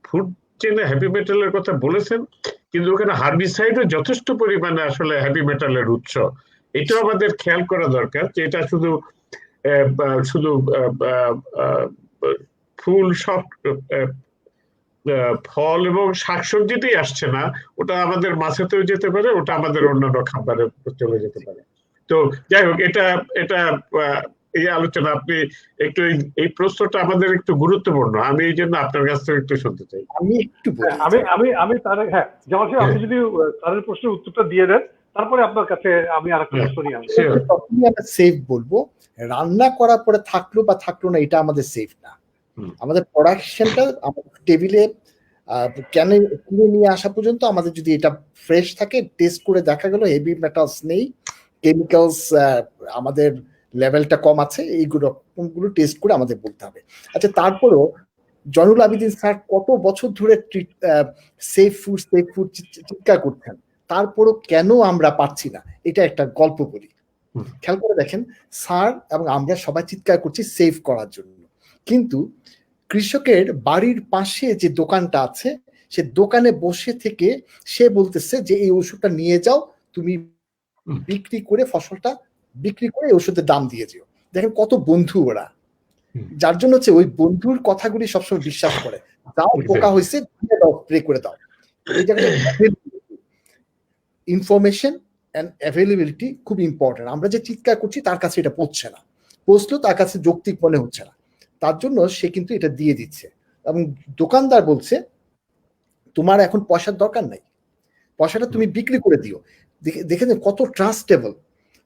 ফুড চেইনে হেভি মেটালের কথা বলেছেন, কিন্তু ওখানে হার্বিসাইডও যথেষ্ট পরিমাণে আসলে হেভি মেটালের উৎস। এটাও আমাদের খেয়াল করা দরকার, যে এটা শুধু ফুল সব ফল এবং শাকসবজিতেই আসছে না, ওটা আমাদের মাছেতেও যেতে পারে, ওটা আমাদের অন্যান্য খাবারে চলে যেতে পারে। তো যাই হোক, এটা এই আলোচনা আপনি একটু এই প্রশ্নটা আমাদের একটু গুরুত্বপূর্ণ, আমি এই জন্য আপনার কাছ থেকে একটু শুনতে চাই। আমি একটু আমি তার জামাল সাহেব, আপনি যদি তাদের প্রশ্নের উত্তরটা দিয়ে দেন, তারপরে আপনার কাছে আমি আরেকটা প্রশ্ন নিয়ে আসবো। তখনই আমরা সেফ বলবো, রান্না করার পরে থাকলো বা থাকলো না এটা আমাদের সেফ না। আমাদের প্রোডাকশনটা আমাদের টেবিলে কিনে নিয়ে আসা পর্যন্ত আমাদের যদি এটা ফ্রেশ থাকে, টেস্ট করে দেখা গেল হেভি মেটালস নেই, কেমিক্যালস আমাদের লেভেলটা কম আছে, এইগুলো টেস্ট করে আমাদের বলতে হবে। আচ্ছা, তারপরেও জয়নুল আবেদিন স্যার কত বছর ধরে সেফ ফুড চিৎকার করতেন, তারপরও কেন আমরা পাচ্ছি না, এটা একটা গল্প বলি। খেয়াল করে দেখেন, স্যার এবং আমরা সবাই চিৎকার করছি সেফ করার জন্য, কিন্তু কৃষকের বাড়ির পাশে যে দোকানটা আছে সে দোকানে বসে থেকে সে বলতেছে যে এই ওষুধটা নিয়ে যাও, তুমি বিক্রি করে ফসলটা বিক্রি করে এই ওষুধের দাম দিয়ে দিও। দেখেন কত বন্ধু ওরা, যার জন্য হচ্ছে ওই বন্ধুর কথাগুলি সবসময় বিশ্বাস করে। যাও পোকা হয়েছে দিয়ে দাও, স্প্রে করে দাও। এই জায়গাটা ইনফরমেশন অ্যান্ড অ্যাভেলেবিলিটি খুব ইম্পর্টেন্ট। আমরা যে চিৎকার করছি তার কাছে এটা পৌঁছছে না, পৌঁছলেও তার কাছে যৌক্তিক মনে হচ্ছে না, তার জন্য সে কিন্তু এটা দিয়ে দিচ্ছে। এবং দোকানদার বলছে তোমার এখন পয়সার দরকার নাই, পয়সাটা তুমি বিক্রি করে দিও। দেখেন কত ট্রাস্টেবল।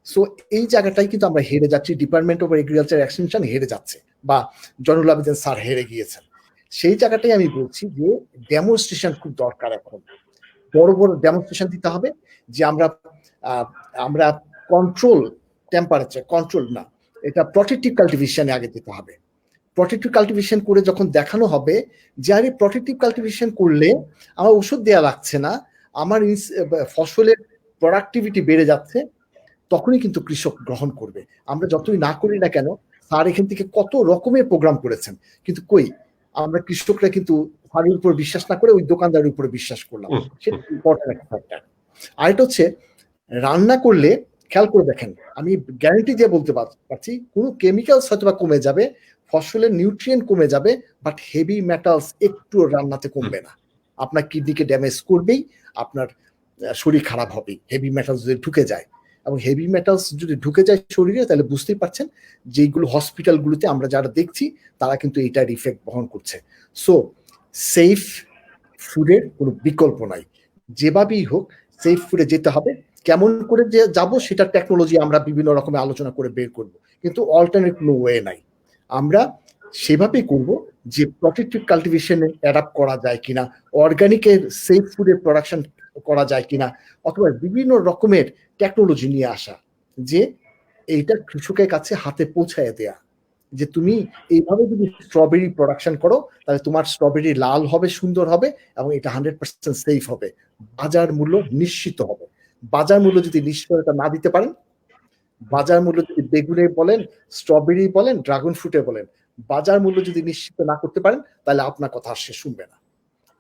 সো এই জায়গাটাই কিন্তু আমরা হেরে যাচ্ছি, ডিপার্টমেন্ট অফ এগ্রিকালচার এক্সটেনশন হেরে যাচ্ছে, বা জয়নুল আবেদিন স্যার হেরে গিয়েছেন। সেই জায়গাটাই আমি বলছি যে ডেমনস্ট্রেশন খুব দরকার, এখন বড় বড় ডেমনস্ট্রেশন দিতে হবে যে আমরা কন্ট্রোল, টেম্পারেচার কন্ট্রোল না, এটা প্রটেক্টিভ কাল্টিভেশনে আগে দিতে হবে। প্রটেক্টিভ কাল্টিভেশন করে যখন দেখানো হবে যে আরে প্রটেক্টিভ কাল্টিভেশন করলে আমার ওষুধ দেওয়া লাগছে না, আমার ফসলের প্রোডাক্টিভিটি বেড়ে যাচ্ছে, তখনই কিন্তু কৃষক গ্রহণ করবে। আমরা যতই না করি না কেন, স্যার এখান থেকে কত রকমের প্রোগ্রাম করেছেন, কিন্তু কই আমরা কৃষকরা কিন্তু স্যারের উপর বিশ্বাস না করে ওই দোকানদারের উপরে বিশ্বাস করলাম। সেটা ইম্পর্টেন্ট একটা ফ্যাক্টর। আর এটা হচ্ছে রান্না করলে খেয়াল করে দেখেন, আমি গ্যারান্টি দিয়ে বলতে পারছি কোনো কেমিক্যালস হয়তো বা কমে যাবে, ফসলের নিউট্রিয়েন্ট কমে যাবে, বাট হেভি মেটালস একটু রান্নাতে কমবে না। আপনার কিডনিকে ড্যামেজ করবেই, আপনার শরীর খারাপ হবে হেভি মেটালস যদি ঢুকে যায়। এবং হেভি মেটালস যদি ঢুকে যায় শরীরে, তাহলে বুঝতেই পারছেন যেগুলো হসপিটালগুলোতে আমরা যারা দেখছি তারা কিন্তু এটার ইফেক্ট বহন করছে। সো সেফ ফুডের কোনো বিকল্প নাই, যেভাবেই হোক সেফ ফুডে যেতে হবে। কেমন করে যে যাবো সেটার টেকনোলজি আমরা বিভিন্ন রকমের আলোচনা করে বের করব, কিন্তু অল্টারনেট কোনো ওয়ে নাই। আমরা সেভাবেই করব যে প্রটেক্টিভ কাল্টিভেশনে অ্যাডাপ্ট করা যায় কিনা, অর্গানিকের সেফ ফুডের প্রোডাকশন করা যায় কিনা, অথবা বিভিন্ন রকমের টেকনোলজি নিয়ে আসা, যে এইটা কৃষকের কাছে হাতে পৌঁছায় দেয়া, যে তুমি এইভাবে যদি স্ট্রবেরি প্রোডাকশন করো তাহলে তোমার স্ট্রবেরি লাল হবে, সুন্দর হবে, এবং এটা 100% সেফ হবে, বাজার মূল্য নিশ্চিত হবে। বাজার মূল্য যদি নিশ্চয়তা না দিতে পারেন, বাজার মূল্য যদি বেগুনে বলেন, স্ট্রবেরি বলেন, ড্রাগন ফ্রুটে বলেন, বাজার মূল্য যদি নিশ্চিত না করতে পারেন, তাহলে আপনার কথা সে শুনবে না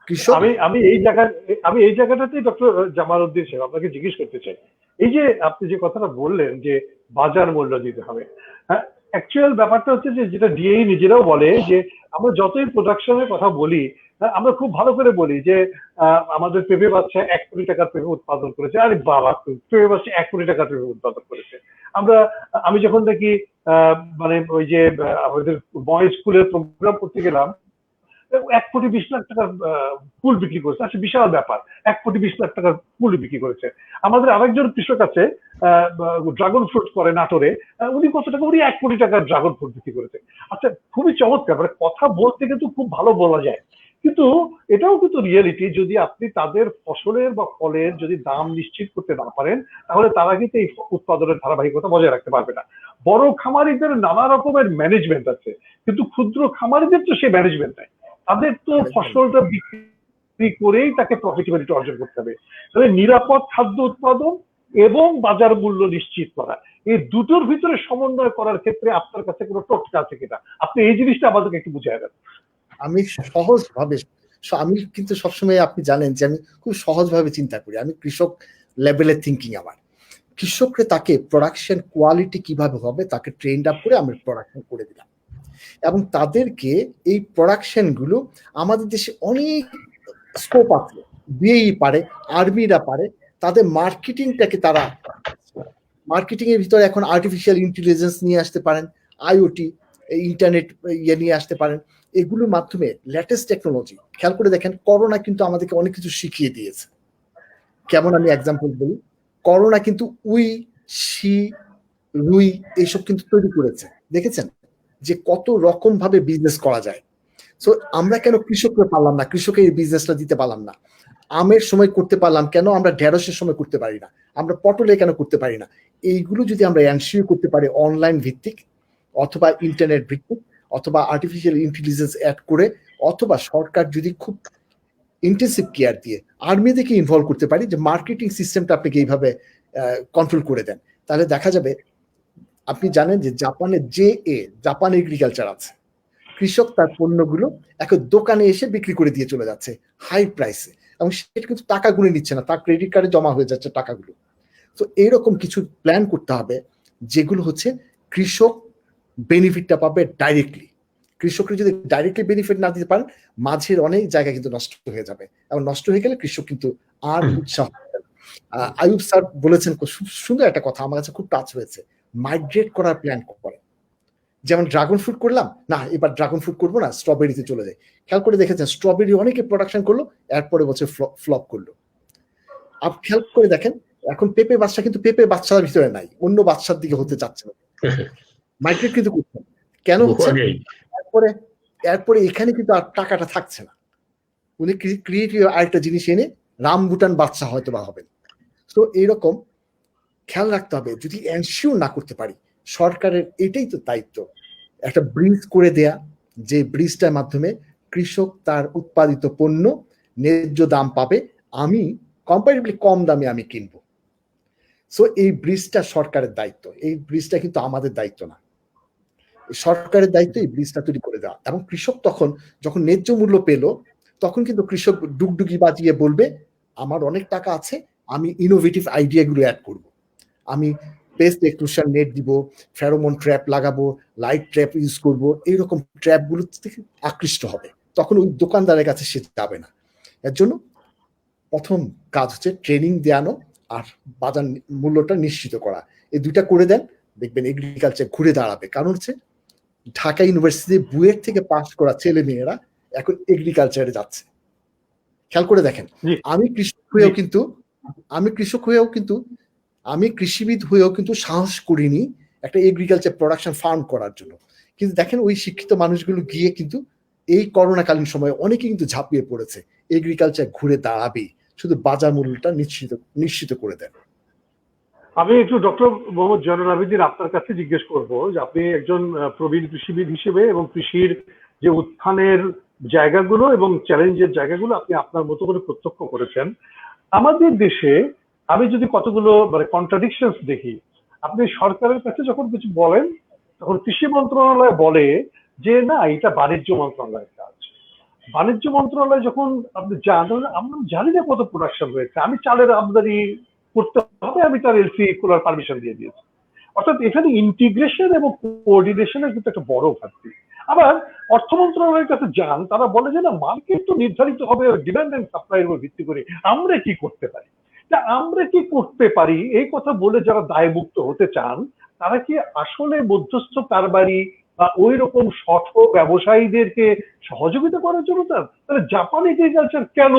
কৃষক। আমি এই জায়গাটাতেই ডক্টর জামাল উদ্দিন সাহেব আপনাকে জিজ্ঞেস করতে চাই, এই যে আপনি যে কথাটা বললেন যে বাজার মূল্য দিতে হবে, হ্যাঁ, অ্যাকচুয়াল ব্যাপারটা হচ্ছে যে যেটা ডিএই নিজেরাও বলে যে আমরা যতই প্রোডাকশনের কথা বলি, আমরা খুব ভালো করে বলি যে আমাদের পেঁপে বাচ্চা 1 কোটি টাকার পেঁপে উৎপাদন করেছে, আরে বাবা পেঁপে বাচ্চা 1 কোটি টাকার পেঁপে উৎপাদন করেছে। আমি যখন দেখি মানে ওই যে আমাদের বয়েজ স্কুলের প্রোগ্রাম করতে গেলাম, 1,20,00,000 টাকার ফুল বিক্রি করেছে, আচ্ছা বিশাল ব্যাপার, 1,20,00,000 টাকার ফুল বিক্রি করেছে। আমাদের আরেকজন কৃষক আছে ড্রাগন ফ্রুট করে নাটোরে, উনি কত টাকা, উনি 1 কোটি টাকার ড্রাগন ফ্রুট বিক্রি করেছে। আচ্ছা খুবই চমৎকার, মানে কথা বলতে কিন্তু খুব ভালো বলা যায়, কিন্তু এটাও কিন্তু রিয়েলিটি, যদি আপনি তাদের ফসলের বা ফলের যদি দাম নিশ্চিত করতে না পারেন, তাহলে তারা কিন্তু এই উৎপাদনের ধারাবাহিকতা বজায় রাখতে পারবে না। বড় খামারিদের নানা রকমের ম্যানেজমেন্ট আছে, কিন্তু ক্ষুদ্র খামারিদের তো সেই ম্যানেজমেন্ট নাই, তাদের তো ফসলটা বিক্রি করেই তাকে প্রফিটেবিলিটি অর্জন করতে হবে। তাহলে নিরাপদ খাদ্য উৎপাদন এবং বাজার মূল্য নিশ্চিত করা, এই দুটোর ভিতরে সমন্বয় করার ক্ষেত্রে আপনার কাছে কোনো টোটকা আছে কিনা, আপনি এই জিনিসটা আমাদেরকে একটু বুঝিয়ে দেন। আমি সহজভাবে, আমি কিন্তু সবসময় আপনি জানেন যে আমি খুব সহজভাবে চিন্তা করি, আমি কৃষক লেভেলের থিঙ্কিং আমার। কৃষককে তাকে প্রোডাকশন কোয়ালিটি কিভাবে হবে তাকে ট্রেন্ড আপ করে আমি প্রোডাকশন করে দিলাম, এবং তাদেরকে এই প্রোডাকশন গুলো আমাদের দেশে অনেক স্কোপ আছে, বিএই পারে, আর্মিরা পারে, তাদের মার্কেটিংটাকে তারা মার্কেটিং এর ভিতরে এখন আর্টিফিশিয়াল ইন্টেলিজেন্স নিয়ে আসতে পারেন, আইওটি ইন্টারনেট ইয়ে নিয়ে আসতে পারেন, এগুলোর মাধ্যমে লেটেস্ট টেকনোলজি। খেয়াল করে দেখেন করোনা কিন্তু আমাদেরকে অনেক কিছু শিখিয়ে দিয়েছে। কেমন, আমি এক্সাম্পল বলি, করোনা কিন্তু উই, শি, রুই এইসব কিন্তু তৈরি করেছে, দেখেছেন যে কত রকম ভাবে বিজনেস করা যায়। সো আমরা কেন কৃষকরা পারলাম না, কৃষকের এই বিজনেসটা দিতে পারলাম না? আমের সময় করতে পারলাম, কেন আমরা ঢেঁড়সের সময় করতে পারি না? আমরা পটলে কেন করতে পারি না? এইগুলো যদি আমরা এনশিওর করতে পারি অনলাইন ভিত্তিক, অথবা ইন্টারনেট ভিত্তিক, অথবা আর্টিফিশিয়াল ইন্টেলিজেন্স অ্যাড করে, অথবা সরকার যদি খুব ইন্টেন্সিভ কেয়ার দিয়ে আর্মিদেরকে ইনভলভ করতে পারি, যে মার্কেটিং সিস্টেমটা আপনাকে এইভাবে কন্ট্রোল করে দেন, তাহলে দেখা যাবে। আপনি জানেন যে জাপানের জাপান এগ্রিকালচার আছে, কৃষক তার পণ্যগুলো এখন দোকানে এসে বিক্রি করে দিয়ে চলে যাচ্ছে হাই প্রাইসে, এবং সেটা কিন্তু টাকা গুনে নিচ্ছে না, তার ক্রেডিট কার্ডে জমা হয়ে যাচ্ছে টাকাগুলো। তো এইরকম কিছু প্ল্যান করতে হবে যেগুলো হচ্ছে কৃষক বেনিফিটটা পাবে ডাইরেক্টলি। কৃষকরা যদি ডাইরেক্টলি বেনিফিট না দিতে পারেন, মাঝের অনেক জায়গা কিন্তু নষ্ট হয়ে যাবে, এবং নষ্ট হয়ে গেলে কৃষক কিন্তু আর উৎসাহ পাবে না। আয়ুব স্যার বলেছেন খুব সুন্দর একটা কথা, আমার কাছে খুব টাচ হয়েছে, মাইগ্রেট করার প্ল্যান করে। যেমন ড্রাগন ফ্রুট করলাম না, এবার ড্রাগন ফ্রুট করবো না, স্ট্রবেরিতে চলে যায়। খেয়াল করে দেখেছেন স্ট্রবেরি অনেকে প্রোডাকশন করলো, এরপরে বছর ফ্লপ করলো। আপনি খেয়াল করে দেখেন এখন পেঁপে বাচ্চা কিন্তু পেঁপে বাচ্চার ভিতরে নাই, অন্য বাচ্চার দিকে হতে যাচ্ছে না, মাইগ্রেট কিন্তু করছেন। কেন হচ্ছে? এরপরে এখানে কিন্তু আর টাকাটা থাকছে না, উনি ক্রিয়েটিভ আরেকটা জিনিস এনে রামবুটান বাচ্চা হয়তো বা হবেন। তো এইরকম খেয়াল রাখতে হবে, যদি এনশিওর না করতে পারি, সরকারের এটাই তো দায়িত্ব, একটা ব্রিজ করে দেয়া, যে ব্রিজটার মাধ্যমে কৃষক তার উৎপাদিত পণ্য ন্যায্য দাম পাবে, আমি কম্পারেটিভলি কম দামে আমি কিনবো। সো এই ব্রিজটা সরকারের দায়িত্ব, এই ব্রিজটা কিন্তু আমাদের দায়িত্ব না, সরকারের দায়িত্ব এই ব্রিজটা তৈরি করে দেওয়া। এবং কৃষক তখন যখন ন্যায্য মূল্য পেল, তখন কিন্তু কৃষক ডুগডুগি বাজিয়ে বলবে আমার অনেক টাকা আছে, আমি ইনোভেটিভ আইডিয়া গুলো অ্যাড করবো, আমি পেস্ট এক্সক্লুশন নেট দিব, ফেরোমন ট্র্যাপ লাগাবো, লাইট ট্র্যাপ ইউজ করবো, এইরকম ট্র্যাপ গুলো থেকে আকৃষ্ট হবে, তখন ওই দোকানদারের কাছে সে যাবে না। এর জন্য প্রথম কাজ হচ্ছে ট্রেনিং দেওয়ানো আর বাজার মূল্যটা নিশ্চিত করা। এই দুইটা করে দেন, দেখবেন এগ্রিকালচার ঘুরে দাঁড়াবে। কারণ হচ্ছে ঢাকা ইউনিভার্সিটি বুয়েট থেকে পাস করা ছেলে মেয়েরা এখন এগ্রিকালচারে যাচ্ছে। খেয়াল করে দেখেন, আমি কৃষিবিদ হয়েও কিন্তু সাহস করিনি একটা এগ্রিকালচার প্রোডাকশন ফার্ম করার জন্য, কিন্তু দেখেন ওই শিক্ষিত মানুষগুলো গিয়ে কিন্তু এই করোনাকালীন সময়ে অনেকে কিন্তু ঝাঁপিয়ে পড়েছে, এগ্রিকালচার ঘুরে দাঁড়াবে, শুধু বাজার মূল্যটা নিশ্চিত করে দেন। আমি একটু ডক্টর মোহাম্মদ জয়নুল আবেদিন আপনার কাছে জিজ্ঞেস করব যে আপনি একজন প্রবীণ কৃষিবিদ হিসেবে এবং কৃষির যে উত্থানের জায়গাগুলো এবং চ্যালেঞ্জের জায়গাগুলো আপনি আপনার মতো করে প্রত্যক্ষ করেছেন। আমাদের দেশে আমি যদি কতগুলো মানে কন্ট্রাডিকশনস দেখি, আপনি সরকারের কাছে যখন কিছু বলেন তখন কৃষি মন্ত্রণালয় বলে যে না এটা বাণিজ্য মন্ত্রণালয়ের কাজ। বাণিজ্য মন্ত্রণালয় যখন আপনি যান, আমরা জানি না কত প্রোডাকশন হয়েছে, আমি চালের আমদানি করতে হবে, আমি তার এলসি খোলার পারমিশন দিয়ে দিয়েছি। অর্থাৎ এখানে ইন্টিগ্রেশন এবং কোঅর্ডিনেশনের কিন্তু একটা বড় ঘাটতি। আবার অর্থ মন্ত্রণালয়ের কাছে যান, তারা বলে যে না মার্কেট তো নির্ধারিত হবে ডিমান্ড এন্ড সাপ্লাইয়ের উপর ভিত্তি করে, আমরা কি করতে পারি। তা আমরা কি করতে পারি এই কথা বলে যারা দায়মুক্ত হতে চান, তারা কি আসলে মধ্যস্থ কারবারি বা ওই রকম শঠ ব্যবসায়ীদেরকে সহযোগিতা করার জন্য চান? তাহলে জাপান এগ্রিকালচার কেন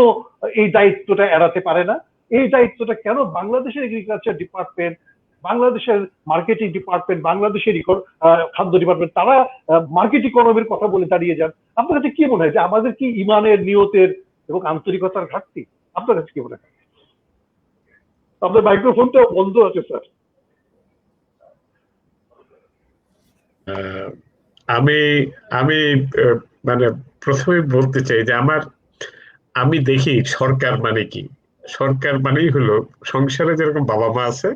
এই দায়িত্বটা এড়াতে পারে না? এই দায়িত্বটা কেন বাংলাদেশের এগ্রিকালচার ডিপার্টমেন্ট, বাংলাদেশের মার্কেটিং ডিপার্টমেন্ট, বাংলাদেশের খাদ্য ডিপার্টমেন্ট, তারা মার্কেট ইকোনমির কথা বলে দাঁড়িয়ে যান? আপনার কাছে কি মনে হয় যে আমাদের কি ইমানের, নিয়তের এবং আন্তরিকতার ঘাটতি? আপনার কাছে কি মনে হয়? আপনার মাইক্রোফোনটা বন্ধ আছে স্যার। আমি আমি মানে প্রথমে বলতে চাই যে আমি দেখি সরকার মানে কি, সরকার মানেই হলো সংসারে যেরকম বাবা মা আছে,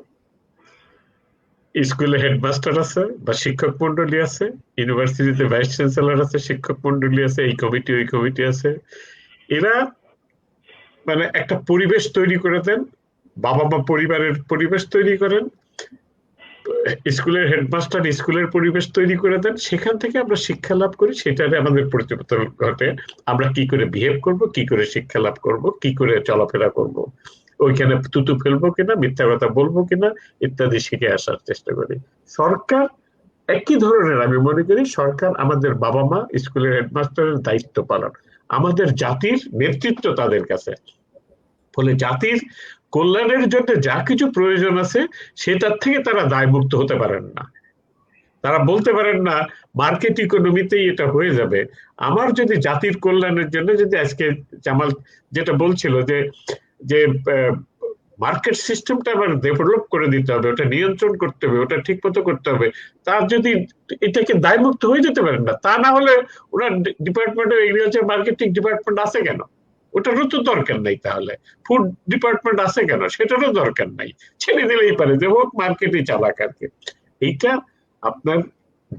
স্কুলে হেডমাস্টার আছে বা শিক্ষক মন্ডলী আছে, ইউনিভার্সিটিতে ভাইস চ্যান্সেলর আছে, শিক্ষক মন্ডলী আছে, এই কমিটি ওই কমিটি আছে, এরা মানে একটা পরিবেশ তৈরি করে দেন, বাবা মা পরিবারের পরিবেশ তৈরি করেন, স্কুলের হেডমাস্টার স্কুলের পরিবেশ তৈরি করে দেন, সেখান থেকে আমরা শিক্ষা লাভ করি, সেটারে আমাদের পরিবর্তন ঘটে। আমরা কি করে বিহেভ করব, কি করে শিক্ষা লাভ করব, কি করে চলাফেরা করব, ওইখানে তুতু ফেলবো কিনা, মিথ্যা কথা বলবো কিনা ইত্যাদি শিখে আসার চেষ্টা করি। সরকার একই ধরনের, আমি মনে করি সরকার আমাদের বাবা মা স্কুলের হেডমাস্টারের দায়িত্ব পালন, আমাদের জাতির নেতৃত্ব তাদের কাছে। ফলে জাতির কল্যাণের জন্য যা কিছু প্রয়োজন আছে সেটার থেকে তারা দায়মুক্ত হতে পারেন না। তারা বলতে পারেন না মার্কেট ইকোনমিতেই এটা হয়ে যাবে। আমার যদি জাতির কল্যাণের জন্য, যদি আজকে জামাল যেটা বলছিল যে মার্কেট সিস্টেমটা আবার ডেভেলপ করে দিতে হবে, ওটা নিয়ন্ত্রণ করতে হবে, ওটা ঠিক মতো করতে হবে, তার যদি এটাকে দায়মুক্ত হয়ে যেতে পারেন না, তা না হলে ওনার department of agriculture marketing department আছে কেন? ওটারও তো দরকার নাই। তাহলে ফুড ডিপার্টমেন্ট আছে কেন? সেটারও দরকার নাই, ছেড়ে দিলেই পারে যে হোক মার্কেটে চালাক আর কি। এইটা আপনার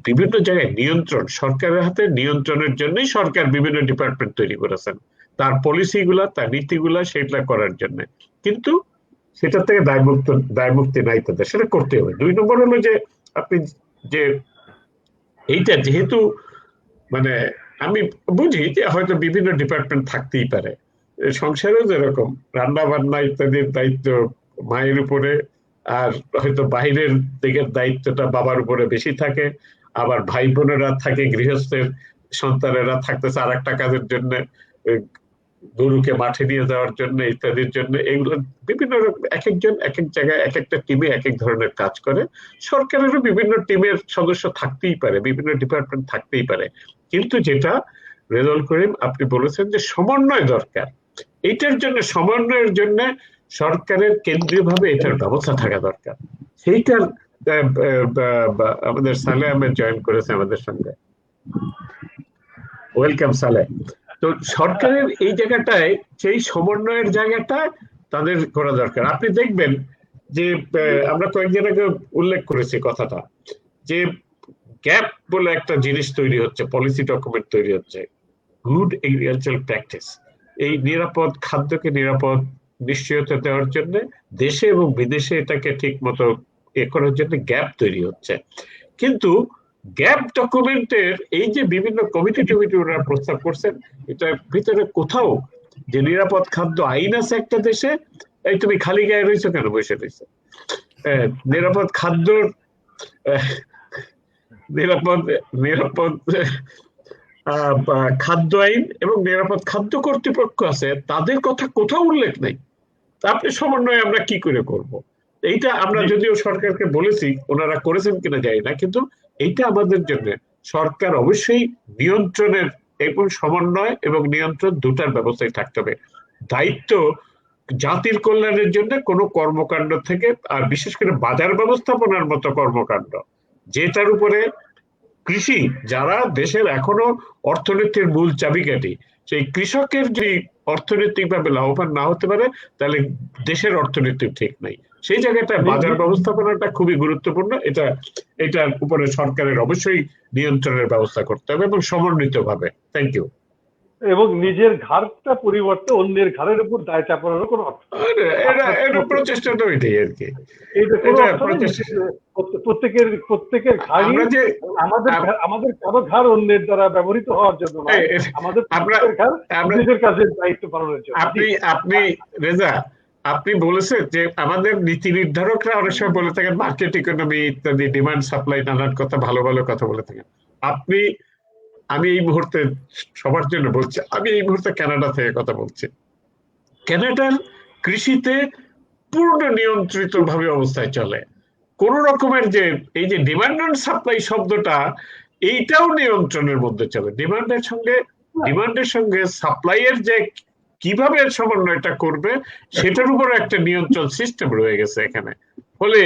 বিভিন্ন জায়গায় নিয়ন্ত্রণ, সরকারের হাতে নিয়ন্ত্রণের জন্যই সরকার বিভিন্ন ডিপার্টমেন্ট তৈরি করেছেন, তার পলিসিগুলা, তার নীতিগুলা সেটা করার জন্য। কিন্তু সেটা থেকে দায়মুক্তি নাই তাদের, সেটা করতে হবে। 2 নম্বর হলো যে আপনি যে এইটা যেহেতু মানে আমি বুঝি যে হয়তো বিভিন্ন ডিপার্টমেন্ট থাকতেই পারে, সংসারেও যেরকম রান্না বান্না ইত্যাদির দায়িত্ব মায়ের উপরে, আর হয়তো বাইরের দিকের দায়িত্বটা বাবার উপরে বেশি থাকে, আবার ভাই বোনেরা থাকে, গৃহস্থের সন্তানেরা থাকতেছে আর একটা কাজের জন্য, গরুকে মাঠে নিয়ে যাওয়ার জন্য ইত্যাদির জন্য। এগুলো বিভিন্ন রকম, এক একজন এক এক জায়গায় এক একটা টিমে এক এক ধরনের কাজ করে। সরকারেরও বিভিন্ন টিমের সদস্য থাকতেই পারে, বিভিন্ন ডিপার্টমেন্ট থাকতেই পারে, কিন্তু যেটা রেজাউল করিম আপনি বলেছেন যে সমন্বয় দরকার, এইটার জন্য সমন্বয়ের জন্য সরকারের কেন্দ্রীয়ভাবে এটার ব্যবস্থা থাকা দরকার। সেইটার আমাদের সালে আহমেদ জয়েন করেছে আমাদের সঙ্গে, ওয়েলকাম সালে। তো সরকারের এই জায়গাটায় সেই সমন্বয়ের জায়গাটা তাদের করা দরকার। আপনি দেখবেন যে আমরা কয়েকদিন আগে উল্লেখ করেছি কথাটা, যে গ্যাপ বলে একটা জিনিস তৈরি হচ্ছে, পলিসি ডকুমেন্ট তৈরি হচ্ছে, গুড এগ্রিকালচারাল প্র্যাকটিস, এই নিরাপদ খাদ্যকে নিরাপদ নিশ্চয়তা দেওয়ার জন্য দেশে এবং বিদেশে এটাকে ঠিক মতো এ করার জন্য গ্যাপ তৈরি হচ্ছে। কিন্তু গ্যাপ ডকুমেন্টের এই যে বিভিন্ন কমিটি টমিটি ওরা প্রস্তাব করছেন, এটার ভিতরে কোথাও যে নিরাপদ খাদ্য আইন আছে একটা দেশে, এই তুমি খালি গায়ে রয়েছো কেন, বসে রয়েছো, নিরাপদ খাদ্য নিরাপদ নিরাপদ খাদ্য আইন এবং নিরাপদ খাদ্য কর্তৃপক্ষ আছে, তাদের কথা কোথাও উল্লেখ নেই। আপনি সমন্বয় আমরা কি করে করব? এইটা আমরা যদিও সরকারকে বলেছি, ওনারা করেছেন কিনা জানি না, কিন্তু এইটা আমাদের জন্য সরকার অবশ্যই নিয়ন্ত্রণের এবং সমন্বয় এবং নিয়ন্ত্রণ দুটার ব্যবস্থায় থাকতে হবে। দায়িত্ব জাতির কল্যাণের জন্য কোনো কর্মকাণ্ড থেকে, আর বিশেষ করে বাজার ব্যবস্থাপনার মতো কর্মকাণ্ড যেটার উপরে কৃষি, যারা দেশের এখনো অর্থনীতির মূল চাবিকাঠি, সেই কৃষকের যদি অর্থনৈতিকভাবে লাভবান না হতে পারে, তাহলে দেশের অর্থনীতি ঠিক নাই। সেই জায়গাটা বাজার ব্যবস্থাপনাটা খুবই গুরুত্বপূর্ণ। এটার উপরে সরকারের অবশ্যই নিয়ন্ত্রণের ব্যবস্থা করতে হবে এবং সমন্বিতভাবে। Thank you. এবং নিজের ঘাড়টা পরিবর্তে অন্যের ঘাড়ের উপর দায় চাপানোর কোনো অর্থ নেই। এটা প্রচেষ্টাটা ওইটাই আর কি, এইটা কোনো এটা অর্থ নেই। প্রচেষ্টা। প্রত্যেকের ঘাড়ই আমরা যে আমাদের কারো ঘাড় অন্যের দ্বারা ব্যবহৃত হওয়ার জন্য নয়, আমাদের প্রত্যেকের ঘাড় নিজের কাজের দায়িত্ব পালনের জন্য। আপনি রেজা, আপনি বলেছেন যে আমাদের নীতি নির্ধারকরা অনেক সময় বলে থাকেন মার্কেট ইকোনমি ইত্যাদি, ডিমান্ড সাপ্লাই, নানান কথা, ভালো ভালো কথা বলে থাকেন। আমি এই মুহূর্তে সবার জন্য বলছি, আমি এই মুহূর্তে কানাডা থেকে কথা বলছি। কানাডার কৃষিতে পূর্ণ নিয়ন্ত্রিত ভাবে অবস্থায় চলে, কোন রকমের যে এই যে ডিমান্ড এন্ড সাপ্লাই শব্দটা, এইটাও নিয়ন্ত্রণের মধ্যে চলে। ডিমান্ডের সঙ্গে সাপ্লাই এর যে কিভাবে সমন্বয়টা করবে, সেটার উপর একটা নিয়ন্ত্রণ সিস্টেম রয়ে গেছে এখানে। ফলে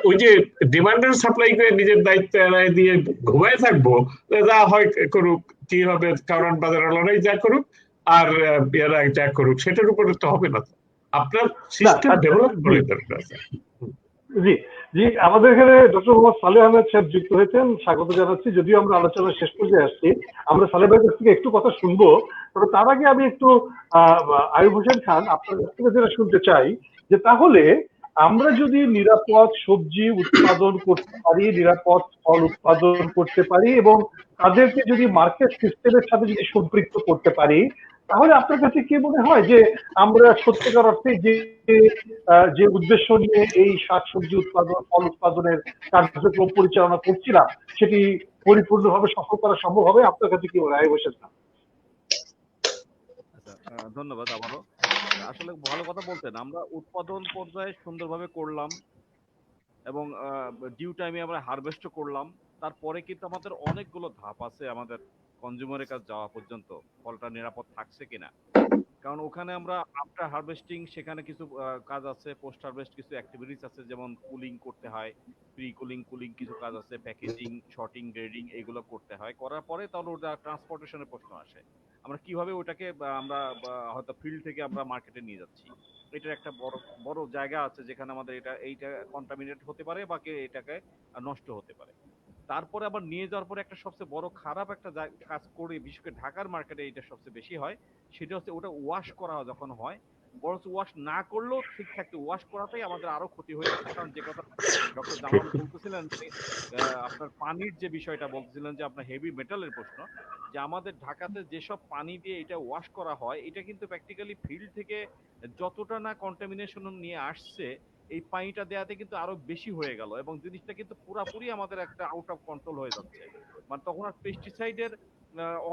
ওই যে ডিমান্ড এন্ড সাপ্লাই করে নিজের দায়িত্ব এড়ায় দিয়ে ঘুমায় থাকবো, যা হয় করুক, কি হবে, কারণ বাজার লড়াই যা করুক আর এরা যা করুক, সেটার উপরে তো হবে না। আপনার সিস্টেম ডেভেলপ করে দরকার আছে। জি জি, আমাদের এখানে ডক্টর মোহাম্মদ সালেহ আহমেদ সাহেব যুক্ত হয়েছেন, স্বাগত জানাচ্ছি। যদিও আমরা আলোচনার শেষ পর্যায়ে আসছি, আমরা সালেহ ভাইয়ের কাছ থেকে একটু কথা শুনবো, তবে তার আগে আমি একটু আয়ুব হোসেন খান আপনার কাছ থেকে যেটা শুনতে চাই, যে তাহলে আমরা যদি নিরাপদ সবজি উৎপাদন করতে পারি, নিরাপদ ফল উৎপাদন করতে পারি এবং তাদেরকে যদি মার্কেট সিস্টেমের সাথে যদি সম্পৃক্ত করতে পারি, তাহলে আপনার কাছে কি মনে হয় যে আমরা সত্যিকার অর্থে যে উদ্দেশ্য নিয়ে এই শাকসবজি উৎপাদন, ফল উৎপাদনের কার্যক্রম পরিচালনা করছিলাম, সেটি পরিপূর্ণভাবে সফল করা সম্ভব হবে? আপনার কাছে কি মনে হয় বসেন না? ধন্যবাদ আবারও। আসলে ভালো কথা বলতেন, আমরা উৎপাদন পর্যায়ে সুন্দরভাবে করলাম এবং ডিউ টাইমে আমরা হারভেস্ট করলাম। তারপরে কিন্তু আমাদের অনেকগুলো ধাপ আছে আমাদের কনজিউমারের কাছে যাওয়া পর্যন্ত, ফলটা নিরাপদ থাকছে কিনা। কারণ ওখানে আমরা আফটার হারভেস্টিং সেখানে কিছু কাজ আছে, পোস্ট হারভেস্ট কিছু অ্যাক্টিভিটিস আছে, যেমন কুলিং করতে হয়, প্রি কুলিং কিছু কাজ আছে, প্যাকেজিং, শর্টিং, গ্রেডিং এগুলো করতে হয়। করার পরে তাহলে ওটা ট্রান্সপোর্টেশনের প্রশ্ন আসে। আমরা কিভাবে ওটাকে আমরা হয়তো ফিল্ড থেকে আমরা মার্কেটে নিয়ে যাচ্ছি। এটার একটা বড় বড় জায়গা আছে যেখানে আমাদের এইটা কন্টামিনেট হতে পারে বা এটাকে নষ্ট হতে পারে। তারপরে আবার নিয়ে যাওয়ার পরে একটা সবচেয়ে বড় খারাপ একটা কাজ করে, বিশেষ করে ঢাকার মার্কেটে এটা সবচেয়ে বেশি হয়, সেটা হচ্ছে ওটা ওয়াশ করা যখন হয়, বরঞ্চ ওয়াশ না করলেও ঠিক থাকতে, ওয়াশ করাটাই আমাদের আরো ক্ষতি হয়ে যাচ্ছে। কারণ যে কথা ডক্টর জামাল বলতেছিলেন যে আপনার পানির যে বিষয়টা বলতেছিলেন, যে আপনার হেভি মেটালের প্রশ্ন, যে আমাদের ঢাকাতে যেসব পানি দিয়ে এটা ওয়াশ করা হয়, এটা কিন্তু প্র্যাকটিক্যালি ফিল্ড থেকে যতটা না কন্টামিনেশন নিয়ে আসছে, এই পানিটা দেওয়াতে কিন্তু আরো বেশি হয়ে গেল, এবং জিনিসটা কিন্তু পুরাপুরি আমাদের একটা আউট অফ কন্ট্রোল হয়ে যাচ্ছে। মানে তখন আর পেস্টিসাইডের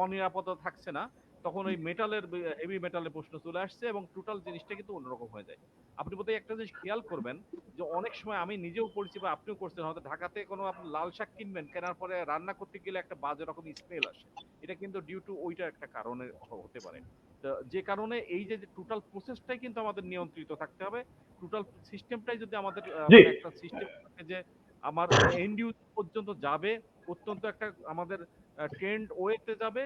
অনিরাপত্তা থাকছে না, তখন ওই মেটালের, হেভি মেটালের প্রশ্ন চলে আসছে, এবং টোটাল জিনিসটা কিন্তু অন্যরকম হয়ে যায়। আপনি বোধহয় একটা জিনিস খেয়াল করবেন, যে অনেক সময় আমি নিজেও করছি বা আপনিও করছেন, হয়তো ঢাকাতে কোনো আপনি লাল শাক কিনবেন, কেনার পরে রান্না করতে গেলে একটা বাজে রকম স্মেল আসে, এটা কিন্তু ডিউ টু ওইটা একটা কারণে হতে পারে। যে কারণে এই যে টোটাল প্রসেসটাই কিন্তু আমাদের নিয়ন্ত্রিত থাকতে হবে। টোটাল সিস্টেমটাই যদি আমাদের জি মানে একটা সিস্টেম থাকে যে আমার এন্ড ইউজার পর্যন্ত যাবে, অত্যন্ত একটা আমাদের ট্রেন্ড ওয়েতে যাবে,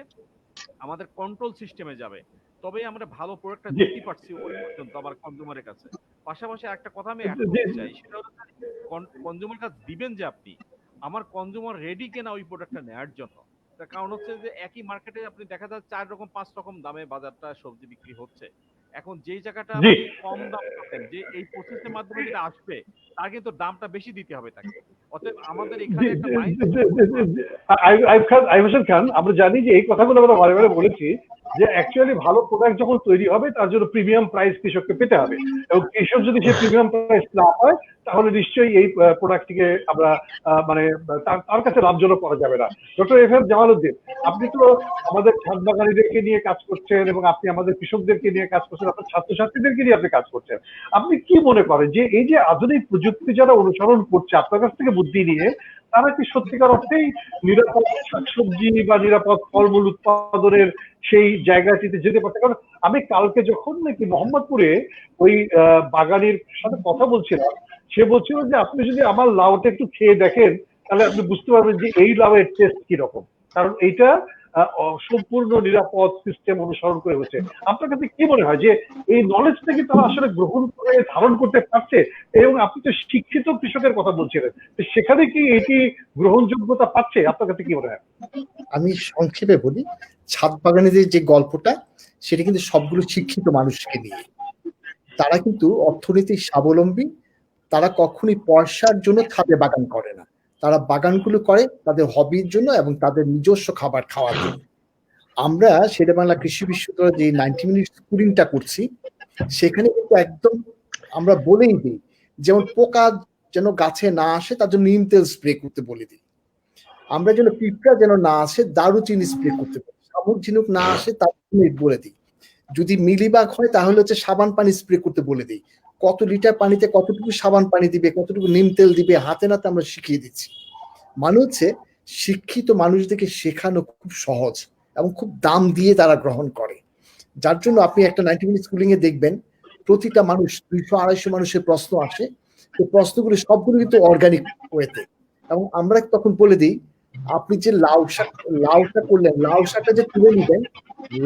আমাদের কন্ট্রোল সিস্টেমে যাবে, তবেই আমরা ভালো প্রোডাক্টটা জি দিতে পারছি ওই পর্যন্ত আমার কনজিউমারের কাছে। পাশাপাশি একটা কথা আমি অ্যাড জি করতে চাই, সেটা হলো কনজিউমার কাছে দিবেন যে আপনি, আমার কনজিউমার রেডি কিনা ওই প্রোডাক্টটা নেওয়ার জন্য। তার কারণ হচ্ছে যে একই মার্কেটে আপনি দেখা যায় 4 রকম 5 রকম দামে বাজারটা সবজি বিক্রি হচ্ছে। এখন যেই জায়গাটা জি আপনি কম দাম পাবেন, যে এই প্রসেসের মাধ্যমে যেটা আসবে, তার কিন্তু দামটা বেশি দিতে হবে তাকে। অতএব আমাদের এখানে একটা মাইন্ডসেট আইব হোসেন খান, আমরা জানি যে এই কথাগুলো আমরা বারে বারে বলেছি যে অ্যাকচুয়ালি ভালো প্রোডাক্ট যখন তৈরি হবে তার জন্য প্রিমিয়াম প্রাইস কৃষককে পেতে হবে, এবং কৃষক যদি সেই প্রিমিয়াম প্রাইস না পায় তাহলে নিশ্চয়ই এই প্রোডাক্টটিকে আমরা মানে তার কাছে লাভজনক করা যাবে না। ডক্টর এফ এম জামালউদ্দিন, আপনি তো আমাদের ছাদ বাগানীদেরকে নিয়ে কাজ করছেন, এবং আপনি আমাদের কৃষকদেরকে নিয়ে কাজ করছেন, আপনার ছাত্রছাত্রীদেরকে নিয়ে আপনি কাজ করছেন। আপনি কি মনে করেন যে এই যে আধুনিক প্রযুক্তি যারা অনুসরণ করছে আপনার কাছ থেকে বুদ্ধি নিয়ে, তারা কি সত্যিকার অর্থেই নিরাপদ শাকসবজি বা নিরাপদ ফলমূল উৎপাদনের সেই জায়গাটিতে যেতে পারছে? কারণ আমি কালকে যখন নাকি মোহাম্মদপুরে ওই বাগানের সাথে কথা বলছিলাম, সে বলছিল যে আপনি যদি আমার লাউটা একটু খেয়ে দেখেন তাহলে আপনি বুঝতে পারবেন যে এই লাউয়ের টেস্ট কিরকম, কারণ এইটা সম্পূর্ণ নিরাপদ সিস্টেম অনুসরণ করে হচ্ছে। আপনার কাছে কি মনে হয় যে এই নলেজটা কি তারা আসলে গ্রহণ করে ধারণ করতে পারছে? এবং আপনি তো শিক্ষিত কৃষকের কথা বলছিলেন, সেখানে কি এটি গ্রহণযোগ্যতা পাচ্ছে? আপনার কাছে কি মনে হয়? আমি সংক্ষেপে বলি, ছাদ বাগানীদের যে গল্পটা সেটা কিন্তু সবগুলো শিক্ষিত মানুষকে নিয়ে। তারা কিন্তু অর্থনৈতিক স্বাবলম্বী, তারা কখনোই পয়সার জন্য ছাদে বাগান করে না, তারা বাগানগুলো করে তাদের হবির জন্য এবং তাদের নিজস্ব খাবার খাওয়ার জন্য। আমরা শেরেবাংলা কৃষি বিশ্ববিদ্যালয়ে যে 90 মিনিট স্কুলিংটা করছি, সেখানে কিন্তু একদম আমরা বলেই দিই, যেমন পোকা যেন গাছে না আসে তার জন্য নিম তেল স্প্রে করতে বলে দিই, আমরা যেন পিঁপড়া যেন না আসে দারুচিনি স্প্রে করতে বলি, শামুক ঝিনুক না আসে তার জন্য বলে দিই, যদি মিলিবাগ হয় তাহলে হচ্ছে সাবান পানি স্প্রে করতে বলে দিই, কত লিটার পানিতে কতটুকু সাবান পানি দিবে, কতটুকু নিম তেল দিবে, হাতে নাতে আমরা শিখিয়ে দিচ্ছি। মানে হচ্ছে শিক্ষিত মানুষদেরকে শেখানো খুব সহজ এবং খুব দাম দিয়ে তারা গ্রহণ করে, যার জন্য আপনি একটা 90 মিনিট স্কুলিং এ দেখবেন প্রতিটা মানুষ 200-250 মানুষের প্রশ্ন আসে, তো প্রশ্নগুলো সবগুলো কিন্তু অর্গানিক ওয়েতে। এবং আমরা তখন বলে দিই, আপনি যে লাউটা করলেন, লাউ শাকটা যে তুলে নিবেন,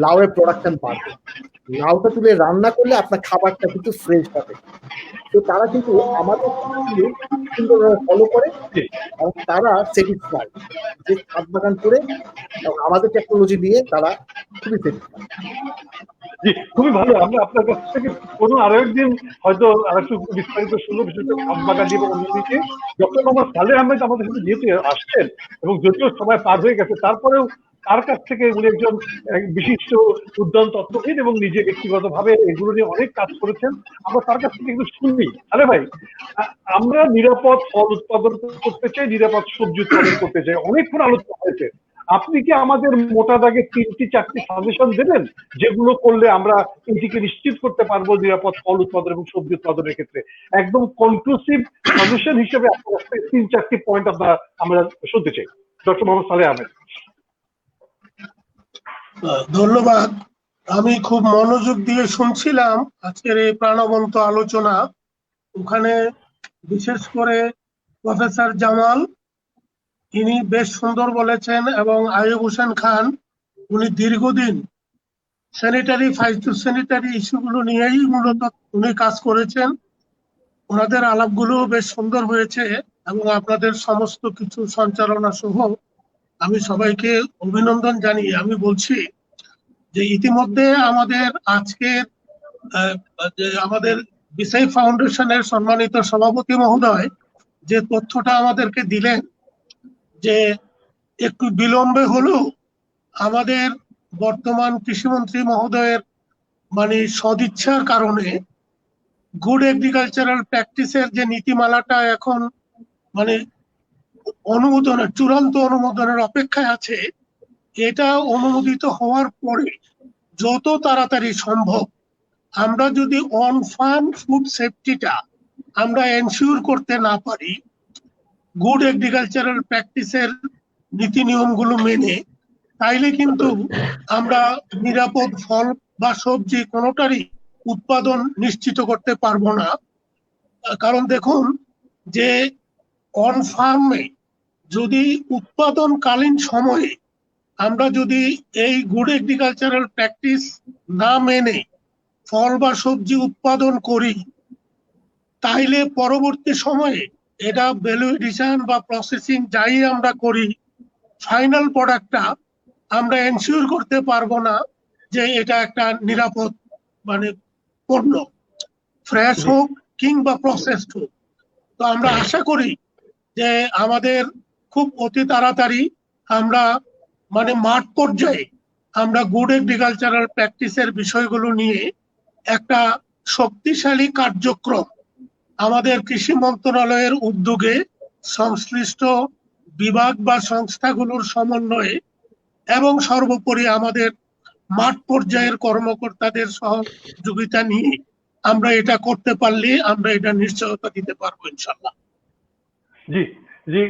লাউয়ের প্রোডাকশন বাড়বে, লাউটা তুলে রান্না করলে আপনার খাবারটা কিন্তু ফ্রেশ হবে। তো তারা কিন্তু আমাদের সুন্দরভাবে ফলো করে এবং তারা স্যাটিসফাই যে ছাদ বাগান করে, এবং আমাদের টেকনোলজি নিয়ে তারা খুবই স্যাটিসফাই। জি, খুবই ভালো। আমরা আপনার কাছ থেকে কোনো আরো একদিন হয়তো আরেকটু বিস্তারিত শুনবো, বিশেষ করে ছাদ বাগান এবং অন্য দিকে। ডক্টর মোহাম্মদ সালেহ আহমেদ আমাদের সাথে যেহেতু আসছেন, এবং যদিও সময় পার হয়ে গেছে, তারপরেও তার কাছ থেকে উনি একজন বিশিষ্ট উদ্যান তত্ত্ববিদ এবং নিজে ব্যক্তিগতভাবে এগুলো নিয়ে অনেক কাজ করেছেন। আমরা তার কাছ থেকে একটু শুনি। আরে ভাই, আমরা নিরাপদ ফল উৎপাদন করতে চাই, নিরাপদ সবজি উৎপাদন করতে চাই, অনেকক্ষণ আলোচনা হয়েছে। আপনি কি আমাদের মোটা দাগে 3-4টি সাজেশন দেবেন যেগুলো করলে আমরা এটিকে নিশ্চিত করতে পারবো নিরাপদ ফল উৎপাদন এবং সবজি উৎপাদনের ক্ষেত্রে? একদম কনক্লুসিভ সাজেশন হিসেবে আপনার 3-4টি পয়েন্ট আমরা শুনতে চাই। ডক্টর মোহাম্মদ সালেহ আহমেদ। ধন্যবাদ। আমি খুব মনোযোগ দিয়ে শুনছিলাম আজকের এই প্রাণবন্ত আলোচনা। ওখানে বিশেষ করে প্রফেসর জামাল, তিনি বেশ সুন্দর বলেছেন, এবং আইয়ুব হোসেন খান, উনি দীর্ঘদিন স্যানিটারি ফাইটোস্যানিটারি ইস্যুগুলো নিয়েই মূলত উনি কাজ করেছেন। ওনাদের আলাপগুলো বেশ সুন্দর হয়েছে এবং আপনাদের সমস্ত কিছু সঞ্চালনা সহ আমি সবাইকে অভিনন্দন জানিয়ে আমি বলছি যে ইতিমধ্যে আমাদের আজকের যে আমাদের বিসাই ফাউন্ডেশনের সম্মানিত সভাপতি মহোদয় যে তথ্যটা আমাদেরকে দিলেন যে একটু বিলম্বে হলেও আমাদের বর্তমান কৃষিমন্ত্রী মহোদয়ের মানে সদিচ্ছার কারণে গুড এগ্রিকালচারাল প্র্যাকটিসের যে নীতিমালাটা এখন মানে অনুমোদনের চূড়ান্ত অনুমোদনের অপেক্ষায় আছে, এটা অনুমোদিত হওয়ার পরে যত তাড়াতাড়ি সম্ভব আমরা যদি অন ফার্ম ফুড সেফটিটা আমরা এনশিওর করতে না পারি, গুড এগ্রিকালচারাল প্র্যাকটিসের নীতি নিয়মগুলো মেনে, তাইলে কিন্তু আমরা নিরাপদ ফল বা সবজি কোনোটারই উৎপাদন নিশ্চিত করতে পারবো না। কারণ দেখুন যে অন ফার্মে যদি উৎপাদনকালীন সময়ে আমরা যদি এই গুড এগ্রিকালচারাল প্র্যাকটিস না মেনে ফল বা সবজি উৎপাদন করি, তাইলে পরবর্তী সময়ে এটা ভ্যালু এডিশন বা প্রসেসিং যাই আমরা করি, ফাইনাল প্রোডাক্টটা আমরা এনশিওর করতে পারবো না যে এটা একটা নিরাপদ মানে পণ্য, ফ্রেশ হোক কিংবা প্রসেসড হোক। তো আমরা আশা করি যে আমাদের খুব অতি তাড়াতাড়ি আমরা মানে মাঠ পর্যায়ে আমরা গুড এগ্রিকালচারাল প্র্যাকটিসের বিষয়গুলো নিয়ে একটা শক্তিশালী কার্যক্রম আমাদের কৃষি মন্ত্রণালয়ের উদ্যোগে সংশ্লিষ্ট বিভাগ বা সংস্থাগুলোর সমন্বয়ে এবং সর্বোপরি আমাদের মাঠ পর্যায়ের কর্মকর্তাদের সহযোগিতা নিয়ে আমরা এটা করতে পারলে আমরা এটা নিশ্চয়তা দিতে পারবো ইনশাল্লাহ। জি জি,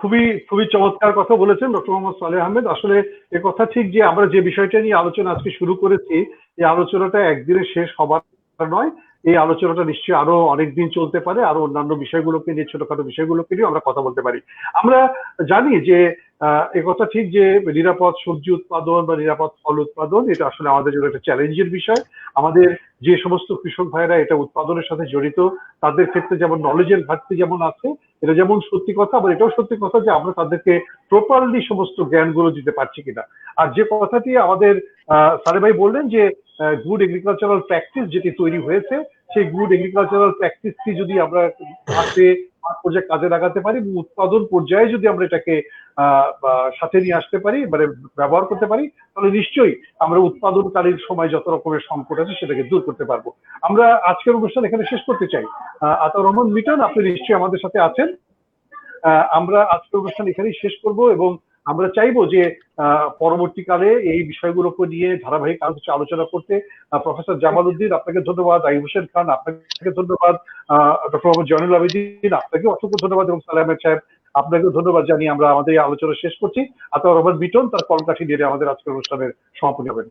খুবই খুবই চমৎকার কথা বলেছেন ডক্টর মোহাম্মদ সালেহ আহমেদ। আসলে এ কথা ঠিক যে আমরা যে বিষয়টা নিয়ে আলোচনা আজকে শুরু করেছি, এই আলোচনাটা একদিনে শেষ হবার নয়। এই আলোচনাটা নিশ্চয়ই আরো অনেকদিন চলতে পারে, আরো অন্যান্য বিষয়গুলোকে নিয়ে, ছোটখাটো বিষয়গুলোকে নিয়ে আমরা কথা বলতে পারি। আমরা জানি যে কথা ঠিক যে নিরাপদ সবজি উৎপাদন বা নিরাপদ ফল উৎপাদন এটা আসলে আমাদের জন্য একটা চ্যালেঞ্জের বিষয়। আমাদের যে সমস্ত কৃষক ভাইরা এটা উৎপাদনের সাথে জড়িত, তাদের ক্ষেত্রে যেমন নলেজের ঘাটতি যেমন আছে, এটা যেমন সত্যি কথা, আবার এটাও সত্যি কথা যে আমরা তাদেরকে প্রপারলি সমস্ত জ্ঞানগুলো দিতে পারছি কিনা। আর যে কথাটি আমাদের সালে ভাই বললেন যে গুড এগ্রিকালচারাল প্র্যাকটিস যেটি তৈরি হয়েছে, সেই গুড এগ্রিকালচারাল প্র্যাকটিসটি যদি আমরা হাতে পর্যায়ে কাজে লাগাতে পারি, উৎপাদন পর্যায়ে যদি আমরা এটাকে সাথে নিয়ে আসতে পারি, মানে ব্যবহার করতে পারি, তাহলে নিশ্চয়ই আমরা উৎপাদনকালীন সময় যত রকমের সংকট আছে সেটাকে দূর করতে পারবো। আমরা আজকের অনুষ্ঠান এখানে শেষ করতে চাই। আতাউর রহমান মিটন, আপনি নিশ্চয়ই আমাদের সাথে আছেন। আমরা আজকের অনুষ্ঠান এখানেই শেষ করব এবং আমরা চাইবো যে পরবর্তীকালে এই বিষয়গুলোকে নিয়ে ধারাবাহিক আরো কিছু আলোচনা করতে। প্রফেসর জামাল উদ্দিন, আপনাকে ধন্যবাদ। আইয়ুব হোসেন খান, আপনাকে ধন্যবাদ। ডক্টর মোহাম্মদ জয়নুল আবেদিন, আপনাকে অসংখ্য ধন্যবাদ এবং সালেহ আহমেদ সাহেব আপনাকেও ধন্যবাদ জানিয়ে আমরা আমাদের এই আলোচনা শেষ করছি। আতাউর রহমান মিটন তার কলকাঠি নিয়ে আমাদের আজকের অনুষ্ঠানের সমাপনী হবেন।